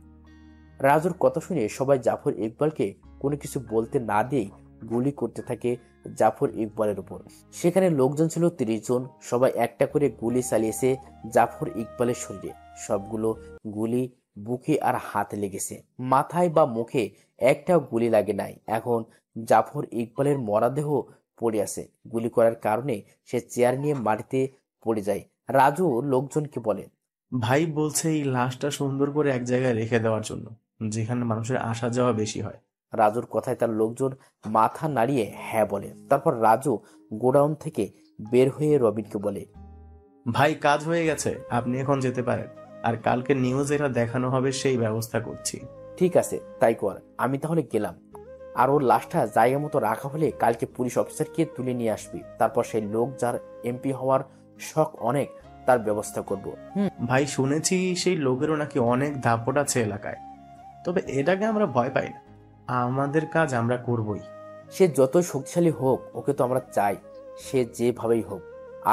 রাজুর কথা শুনে সবাই জাফর ইকবালকে কোনো কিছু বলতে না দিয়েই গুলি করতে থাকে জাফর ইকবালের উপর। সেখানে লোকজন ছিল 30 জন। সবাই একটা করে গুলি চালিয়েছে জাফর ইকবালের শরীরে। সবগুলো গুলি বুকে আর হাতে লেগেছে, মাথায় বা মুখে একটাও গুলি লাগে নাই। এখন জাফর ইকবালের মরাদেহ পড়ে আছে। গুলি করার কারণে সে চেয়ার নিয়ে মাটিতে পড়ে যায়। রাজু লোকজনকে বলে, ভাই বলছে এই লাশটা সুন্দর করে এক জায়গায় রেখে দেওয়ার জন্য, যেখানে মানুষের আসা যাওয়া বেশি হয়। রাজুর কথায় তার লোকজন মাথা নাড়িয়ে হ্যাঁ বলে। তারপর রাজু গোডাউন থেকে বের হয়ে রবিনকে বলে, ভাই কাজ হয়ে গেছে, আপনি এখন যেতে পারেন, আর কালকে নিউজ এটা দেখানো হবে সেই ব্যবস্থা করছি। ঠিক আছে তাই কর, আমি তাহলে গেলাম। আর ওর লাশটা জায়গা মতো রাখা হলে কালকে পুলিশ অফিসারকে তুলে নিয়ে আসবি। তারপর সেই লোক যার এমপি হওয়ার শখ অনেক, তার ব্যবস্থা করব। ভাই শুনেছি সেই লোকেরও নাকি অনেক দাপট আছে এলাকায়, তবে এটাকে আমরা ভয় পাই না, আমাদের কাজ আমরা করবই। সে যতই শক্তিশালী হোক, ওকে তো আমরা চাই, সে যেভাবেই হোক।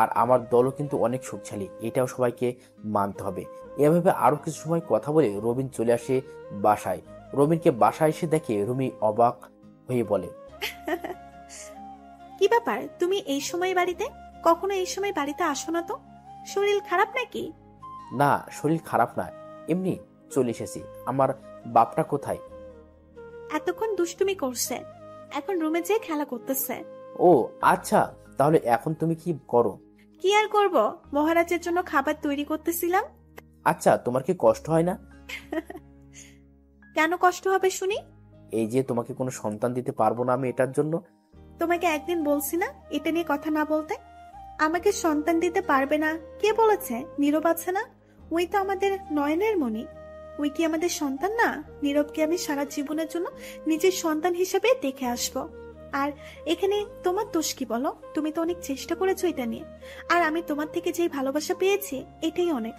আর আমার দলও কিন্তু অনেক শক্তিশালী, এটাও সবাইকে মানতে হবে। এভাবে আরো কিছু সময় কথা বলে রবিন চলে আসে বাসায়। রবিনকে বাসায় এসে দেখে রুমি অবাক হয়ে বলে, কি ব্যাপার, তুমি এই সময় বাড়িতে? কখনো এই সময় বাড়িতে আসো না তো, শরীর খারাপ নাকি? না শরীর খারাপ না, এমনি চলে এসেছি। আমার বাপটা কোথায়? এতক্ষণ দুষ্টুমি করছে, এখন রুমে যেয়ে খেলা করতেছে। ও আচ্ছা, তাহলে এখন তুমি কি করো? কি আর করব, মহারাজের জন্য খাবার তৈরি করতেছিলাম। আচ্ছা, তোমার কি কষ্ট হয় না? কেন কষ্ট হবে শুনি? এই যে তোমাকে কোনো সন্তান দিতে পারবো না আমি, এটার জন্য। তোমাকে একদিন বলছি না এটা নিয়ে কথা না বলতে? আমাকে সন্তান দিতে পারবে না কে বলেছে? নীরব আছে না, ওই তো আমাদের নয়নের মণি। ওই কি আমাদের সন্তান না? নীরবকে আমি সারা জীবনের জন্য নিজের সন্তান হিসেবে দেখে আসবো। আর এখানে তোমার দোষ কি বলো? তুমি তো অনেক চেষ্টা করেছো এটা নিয়ে, আর আমি তোমার থেকে যে ভালোবাসা পেয়েছি এটাই অনেক।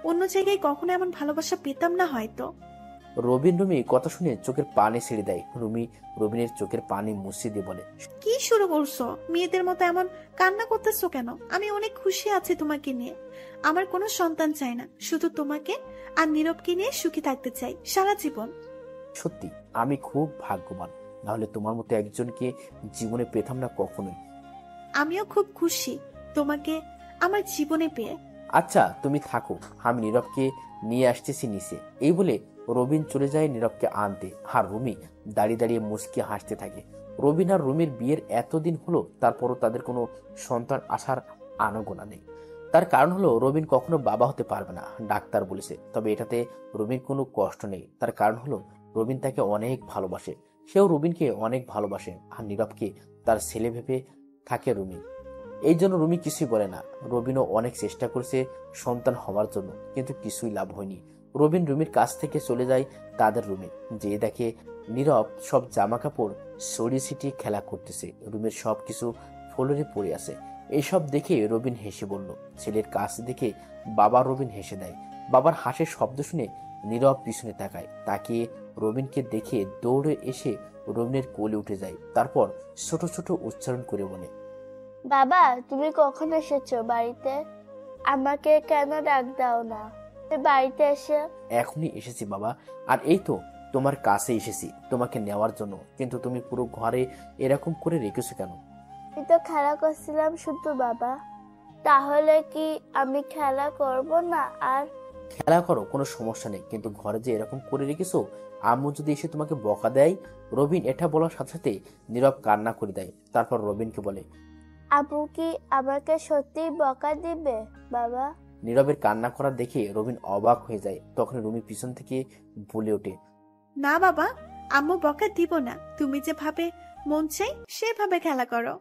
অন্য জায়গায় কখনো এমন ভালোবাসা পেতাম না হয়তো। রুমি কথা শুনে চোখের পানি ছেড়ে দেয়। রবিনের চোখের পানি মুছিয়ে দিয়ে বলে, কি শুরু করছো? মেয়েদের মতো এমন কান্না করতেছো কেন? আমি অনেক খুশি আছি তোমাকে নিয়ে। আমার কোনো সন্তান চাই না, শুধু তোমাকে আর নীরবকে নিয়ে সুখী থাকতে চাই সারা জীবন। সত্যি আমি খুব ভাগ্যবান, নাহলে তোমার মতো একজনকে জীবনে পেতাম না কখনোই। আমিও খুব খুশি তোমাকে আমার জীবনে পেয়ে। আচ্ছা তুমি থাকো, আমি নীরবকে নিয়ে আসতেছি নিচে। এই বলে রবিন চলে যায় নীরবকে আনতে, আর রুমি দাঁড়িয়ে দাঁড়িয়ে মুচকি হাসতে থাকে। রবিন আর রুমির বিয়ের এতদিন হলো, তারপরও তাদের কোনো সন্তান আসার আনাগোনা নেই। তার কারণ হলো রবিন কখনো বাবা হতে পারবে না, ডাক্তার বলেছে। তবে এটাতে রবিন কোনো কষ্ট নেই। তার কারণ হলো রবিন তাকে অনেক ভালোবাসে, সেও রবিনকে অনেক ভালোবাসে, আর নীরবকে তার ছেলে ভেবে থাকে রুমি। এই জন্য রুমি কিছুই বলে না। রবিনও অনেক চেষ্টা করছে সন্তান হওয়ার জন্য, কিন্তু কিছুই লাভ হয়নি। রবিন রুমির কাছ থেকে চলে যায় তাদের রুমে, যে দেখে নীরব সব জামা কাপড় সরিয়ে ছিটিয়ে খেলা করতেছে। রুমের সব কিছু ফ্লোরে পড়ে আছে। এইসব দেখে রবিন হেসে বলল, ছেলের কাছ দেখে বাবা রবিন হেসে দেয়। বাবার হাসির শব্দ শুনে নীরব পিছনে তাকায়, তাকিয়ে রবিনকে দেখে দৌড়ে এসে রবিনের কোলে উঠে যায়। তারপর ছোট ছোট উচ্চারণ করে বলে, বাবা তুমি কখন এসেছো বাড়িতে? আমাকে কেন ডাক দাও না? বাড়িতে এসে এখনই এসেছি বাবা, আর এই তো তোমার কাছে এসেছি তোমাকে নেওয়ার জন্য। কিন্তু তুমি পুরো ঘরে এরকম করে রেখেছো কেন? আমি তো খেলা করছিলাম শুধু বাবা। তাহলে কি আমি খেলা করব না? আর খেলা করো, কোনো সমস্যা নেই, কিন্তু ঘরে যে এরকম করে রেখেছো, আম্মু যদি এসে তোমাকে বকা দেয়। রবিন এটা বলার সাথে সাথে নীরব কান্না করে দেয়। তারপর রবিনকে বলে, আপু কি আমাকে সত্যি বকা দিবে বাবা? নীরবের কান্না করা দেখে রবিন অবাক হয়ে যায়। তখন রুমি পিছন থেকে বলে ওঠে, না বাবা, আম্মু বকা দিব না। তুমি যেভাবে মন চাই সেভাবে খেলা করো।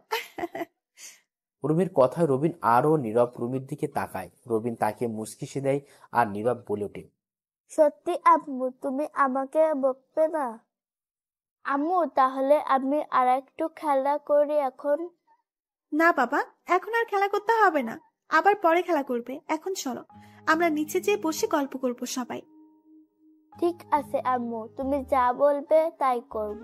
রুমির কথায় রবিন আরো নীরব রুমির দিকে তাকায়। রবিন তাকে মুচকি সে দেয়, আর নীরব বলে ওঠে, সত্যি আম্মু তুমি আমাকে বকবে না? আম্মু তাহলে আমি আর একটু খেলা করি এখন। না বাবা, এখন আর খেলা করতে হবে না, আবার পরে খেলা করবে। এখন চলো আমরা নিচে যেয়ে বসে গল্প করব সবাই। ঠিক আছে আম্মু, তুমি যা বলবে তাই করব।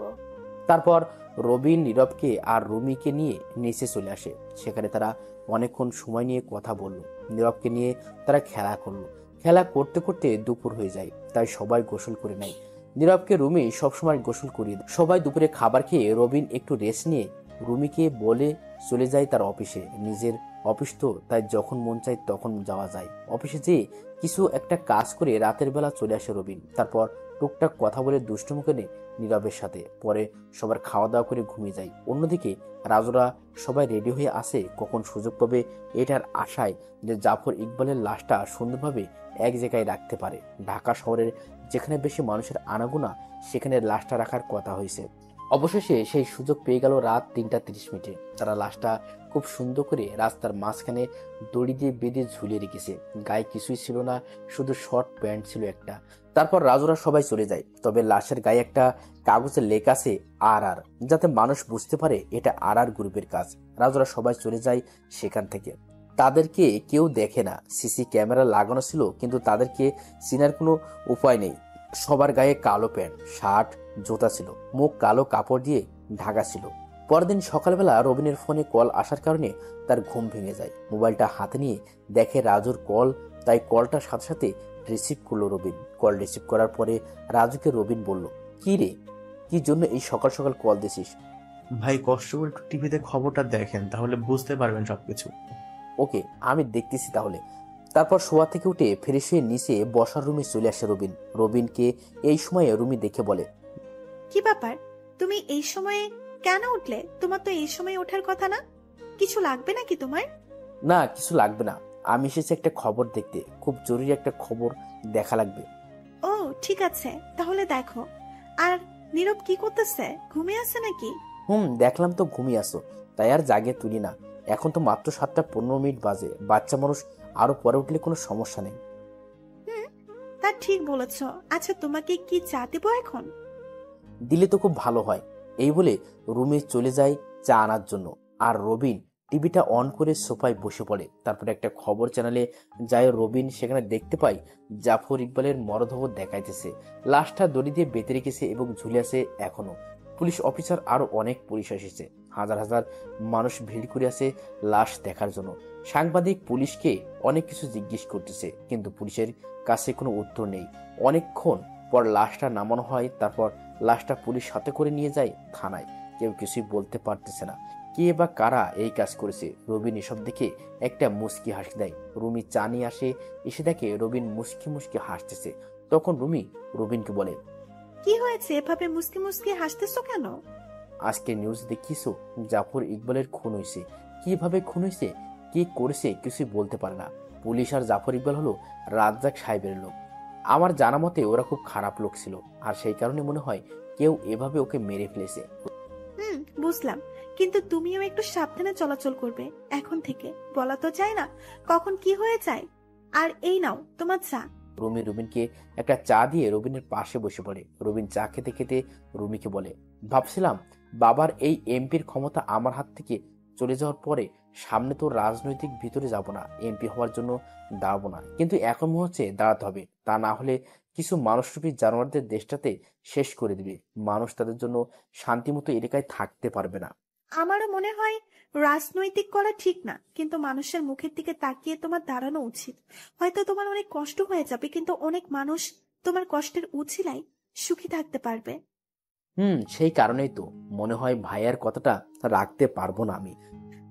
তারপর রবিন নীরবকে আর রুমিকে নিয়ে নিচে চলে আসে। সেখানে তারা অনেকক্ষণ সময় নিয়ে কথা বলল। নীরবকে নিয়ে তারা খেলা করলো। খেলা করতে করতে দুপুর হয়ে যায়, তাই সবাই গোসল করে নেয়। নীরবকে রুমি সবসময় গোসল করিয়ে দেয়। সবাই দুপুরে খাবার খেয়ে রবিন একটু রেস্ট নিয়ে রুমিকে বলে চলে যায় তার অফিসে। নিজের অফিস তো, তাই যখন মন চায় তখন যাওয়া যায়। অফিসে যেয়ে কিছু একটা কাজ করে রাতের বেলা চলে আসে রবিন। তারপর টুকটাক কথা বলে দুষ্টুমি করে নীরবের সাথে। পরে সবার খাওয়া দাওয়া করে ঘুমিয়ে যায়। অন্যদিকে রাজুরা সবাই রেডি হয়ে আসে কখন সুযোগ পাবে, এটার আশায় যে জাফর ইকবালের লাশটা সুন্দরভাবে এক জায়গায় রাখতে পারে। ঢাকা শহরের যেখানে বেশি মানুষের আনাগোনা, সেখানে লাশটা রাখার কথা হয়েছে। অবশেষে সেই সুযোগ পেয়ে গেল রাত 3:30। তারা লাশটা খুব সুন্দর করে রাস্তার মাঝখানে দড়ি দিয়ে বেঁধে ঝুলিয়ে রেখেছে। গায়ে কিছুই ছিল না, শুধু শর্ট প্যান্ট ছিল একটা। তারপর রাজুরা সবাই চলে যায়। তবে লাশের গায়ে একটা কাগজে লেখা আছে আর, যাতে মানুষ বুঝতে পারে এটা আর গ্রুপের কাজ। রাজুরা সবাই চলে যায় সেখান থেকে। তাদেরকে কেউ দেখে না। সিসি ক্যামেরা লাগানো ছিল, কিন্তু তাদেরকে চেনার কোনো উপায় নেই। সবার গায়ে কালো প্যান্ট, শার্ট, জুতা ছিল, মুখ কালো কাপড় দিয়ে ঢাকা ছিল। পরদিন সকালবেলা রবিনের ফোনে কল আসার কারণে তার ঘুম ভেঙে যায়। মোবাইলটা হাতে নিয়ে দেখে রাজুর কল, তাই কলটার সাথে সাথে রিসিভ করলো রবিন। কল রিসিভ করার পরে রাজুকে রবিন বলল, কি রে, কি জন্য এই সকাল সকাল কল দিছিস? ভাই কষ্ট করে একটু টিভিতে খবরটা দেখেন, তাহলে বুঝতে পারবেন সবকিছু। ওকে, আমি দেখতেছি তাহলে। তারপর শোয়া থেকে উঠে ফ্রেশ হয়ে নিচে বসার রুমে চলে আসে রবিন। রবিনকে এই সময়ে রুমি দেখে বলে, কি ব্যাপার, তুমি এই সময়ে কেন উঠলে? তোমার তো এই সময় ওঠার কথা না। কিছু লাগবে নাকি তোমার? না, কিছু লাগবে না, আমি এসেছি একটা খবর দেখতে, খুব জরুরি একটা খবর দেখা লাগবে। ও ঠিক আছে, তাহলে দেখো। আর নীরব কি করতেছে? ঘুমিয়ে আছে নাকি? দেখলাম তো ঘুমিয়ে আসো, তাই আর জাগিয়ে তুলি না। এখন তো মাত্র 7:15 বাজে। বাচ্চা মানুষ আরো পরে উঠলে কোনো সমস্যা নেই। তা ঠিক বলেছ। আচ্ছা, তোমাকে কি চা দেবো এখন? দিলে তো খুব ভালো হয়। এই বলে রুমে চলে যায় চা আনার জন্য। আর রবিন টিভিটা অন করে সোফায় বসে পড়ে। তারপরে একটা খবর চ্যানেলে যায় রবিন। সেখানে দেখতে পায় জাফর ইকবালের মরদেহ দেখাইতেছে। লাশটা দড়ি দিয়ে বেঁধে রেখেছে এবং ঝুলে আছে এখনো। পুলিশ অফিসার আরো অনেক পুলিশ এসেছে। হাজার হাজার মানুষ ভিড় করে আছে লাশ দেখার জন্য। সাংবাদিক পুলিশকে অনেক কিছু জিজ্ঞেস করতেছে, কিন্তু পুলিশের কাছে কোনো উত্তর নেই। অনেকক্ষণ পর লাশটা নামানো হয়। তারপর লাশটা পুলিশ হাতে করে নিয়ে যায় থানায়। কেউ কিছুই বলতে পারতেছে না কে বা কারা এই কাজ করেছে। রবিন এসব দেখে একটা মুচকি হাসি দেয়। রুমি চা নিয়ে এসে দেখে রবিন মুচকি মুচকি হাসতেছে। তখন রুমি রবিনকে বলে, কি হয়েছে, এভাবে মুসকি মুসকি হাসতেছো কেন? আজকে নিউজ দেখিস জাফর ইকবালের খুন হয়েছে। কিভাবে খুন হয়েছে, কি করেছে কিছুই বলতে পারে না। পুলিশ আর জাফর ইকবাল হলো রাজ্জাক সাহেবের লোক। আমার জানা মতে ওরা খুব খারাপ লোক ছিল, আর সেই কারণে মনে হয় কেউ এভাবে ওকে মেরে ফেলেছে। বুঝলাম, কিন্তু তুমিও একটু সাবধানে চলাচল করবে এখন থেকে। বলা তো যায় না কখন কি হয়ে যায়। আর এই নাও তোমার চা। রুমি রুবিনকে একটা চা দিয়ে রবিনের পাশে বসে পড়ে। রবিন চা খেতে খেতে রুমিকে বলে, ভাবছিলাম বাবার এই এমপির ক্ষমতা আমার হাত থেকে চলে যাওয়ার পরে সামনে তো রাজনৈতিক ভিতরে যাব না, এমপি হওয়ার জন্য দাঁড়াবো না, কিন্তু এখন মনে হচ্ছে দাঁড়াতে হবে। তা না হলে কিছু মানুষরূপী জানোয়ারদের দেশটাতে শেষ করে দিবে। মানুষ তাদের জন্য শান্তিমতো এলাকায় থাকতে পারবে না। আমারও মনে হয় রাজনৈতিক করা ঠিক না, কিন্তু মানুষের মুখের দিকে তাকিয়ে তোমার দাঁড়ানো উচিত। হয়তো তোমার অনেক কষ্ট হয়ে যাবে, কিন্তু অনেক মানুষ তোমার কষ্টের উছিলায় সুখী থাকতে পারবে। সেই কারণেই তো মনে হয় ভাইয়ার কথাটা রাখতে পারবো না আমি।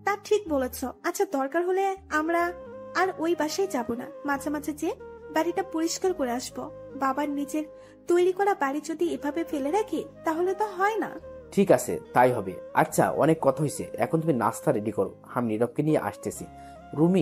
তা ঠিক বলেছ। আচ্ছা, দরকার হলে আমরা আর ওই বাসায় যাব না, মাঝে মাঝে যে বাড়িটা পরিষ্কার করে আসবো। বাবার নিজের তৈরি করা বাড়ি যদি এভাবে ফেলে রাখি তাহলে তো হয় না। ঠিক আছে, তাই হবে। আচ্ছা, অনেক কথা হয়েছে, এখন তুমি নাস্তা রেডি করো, আমি নীরবকে নিয়ে আসতেছি। রুমি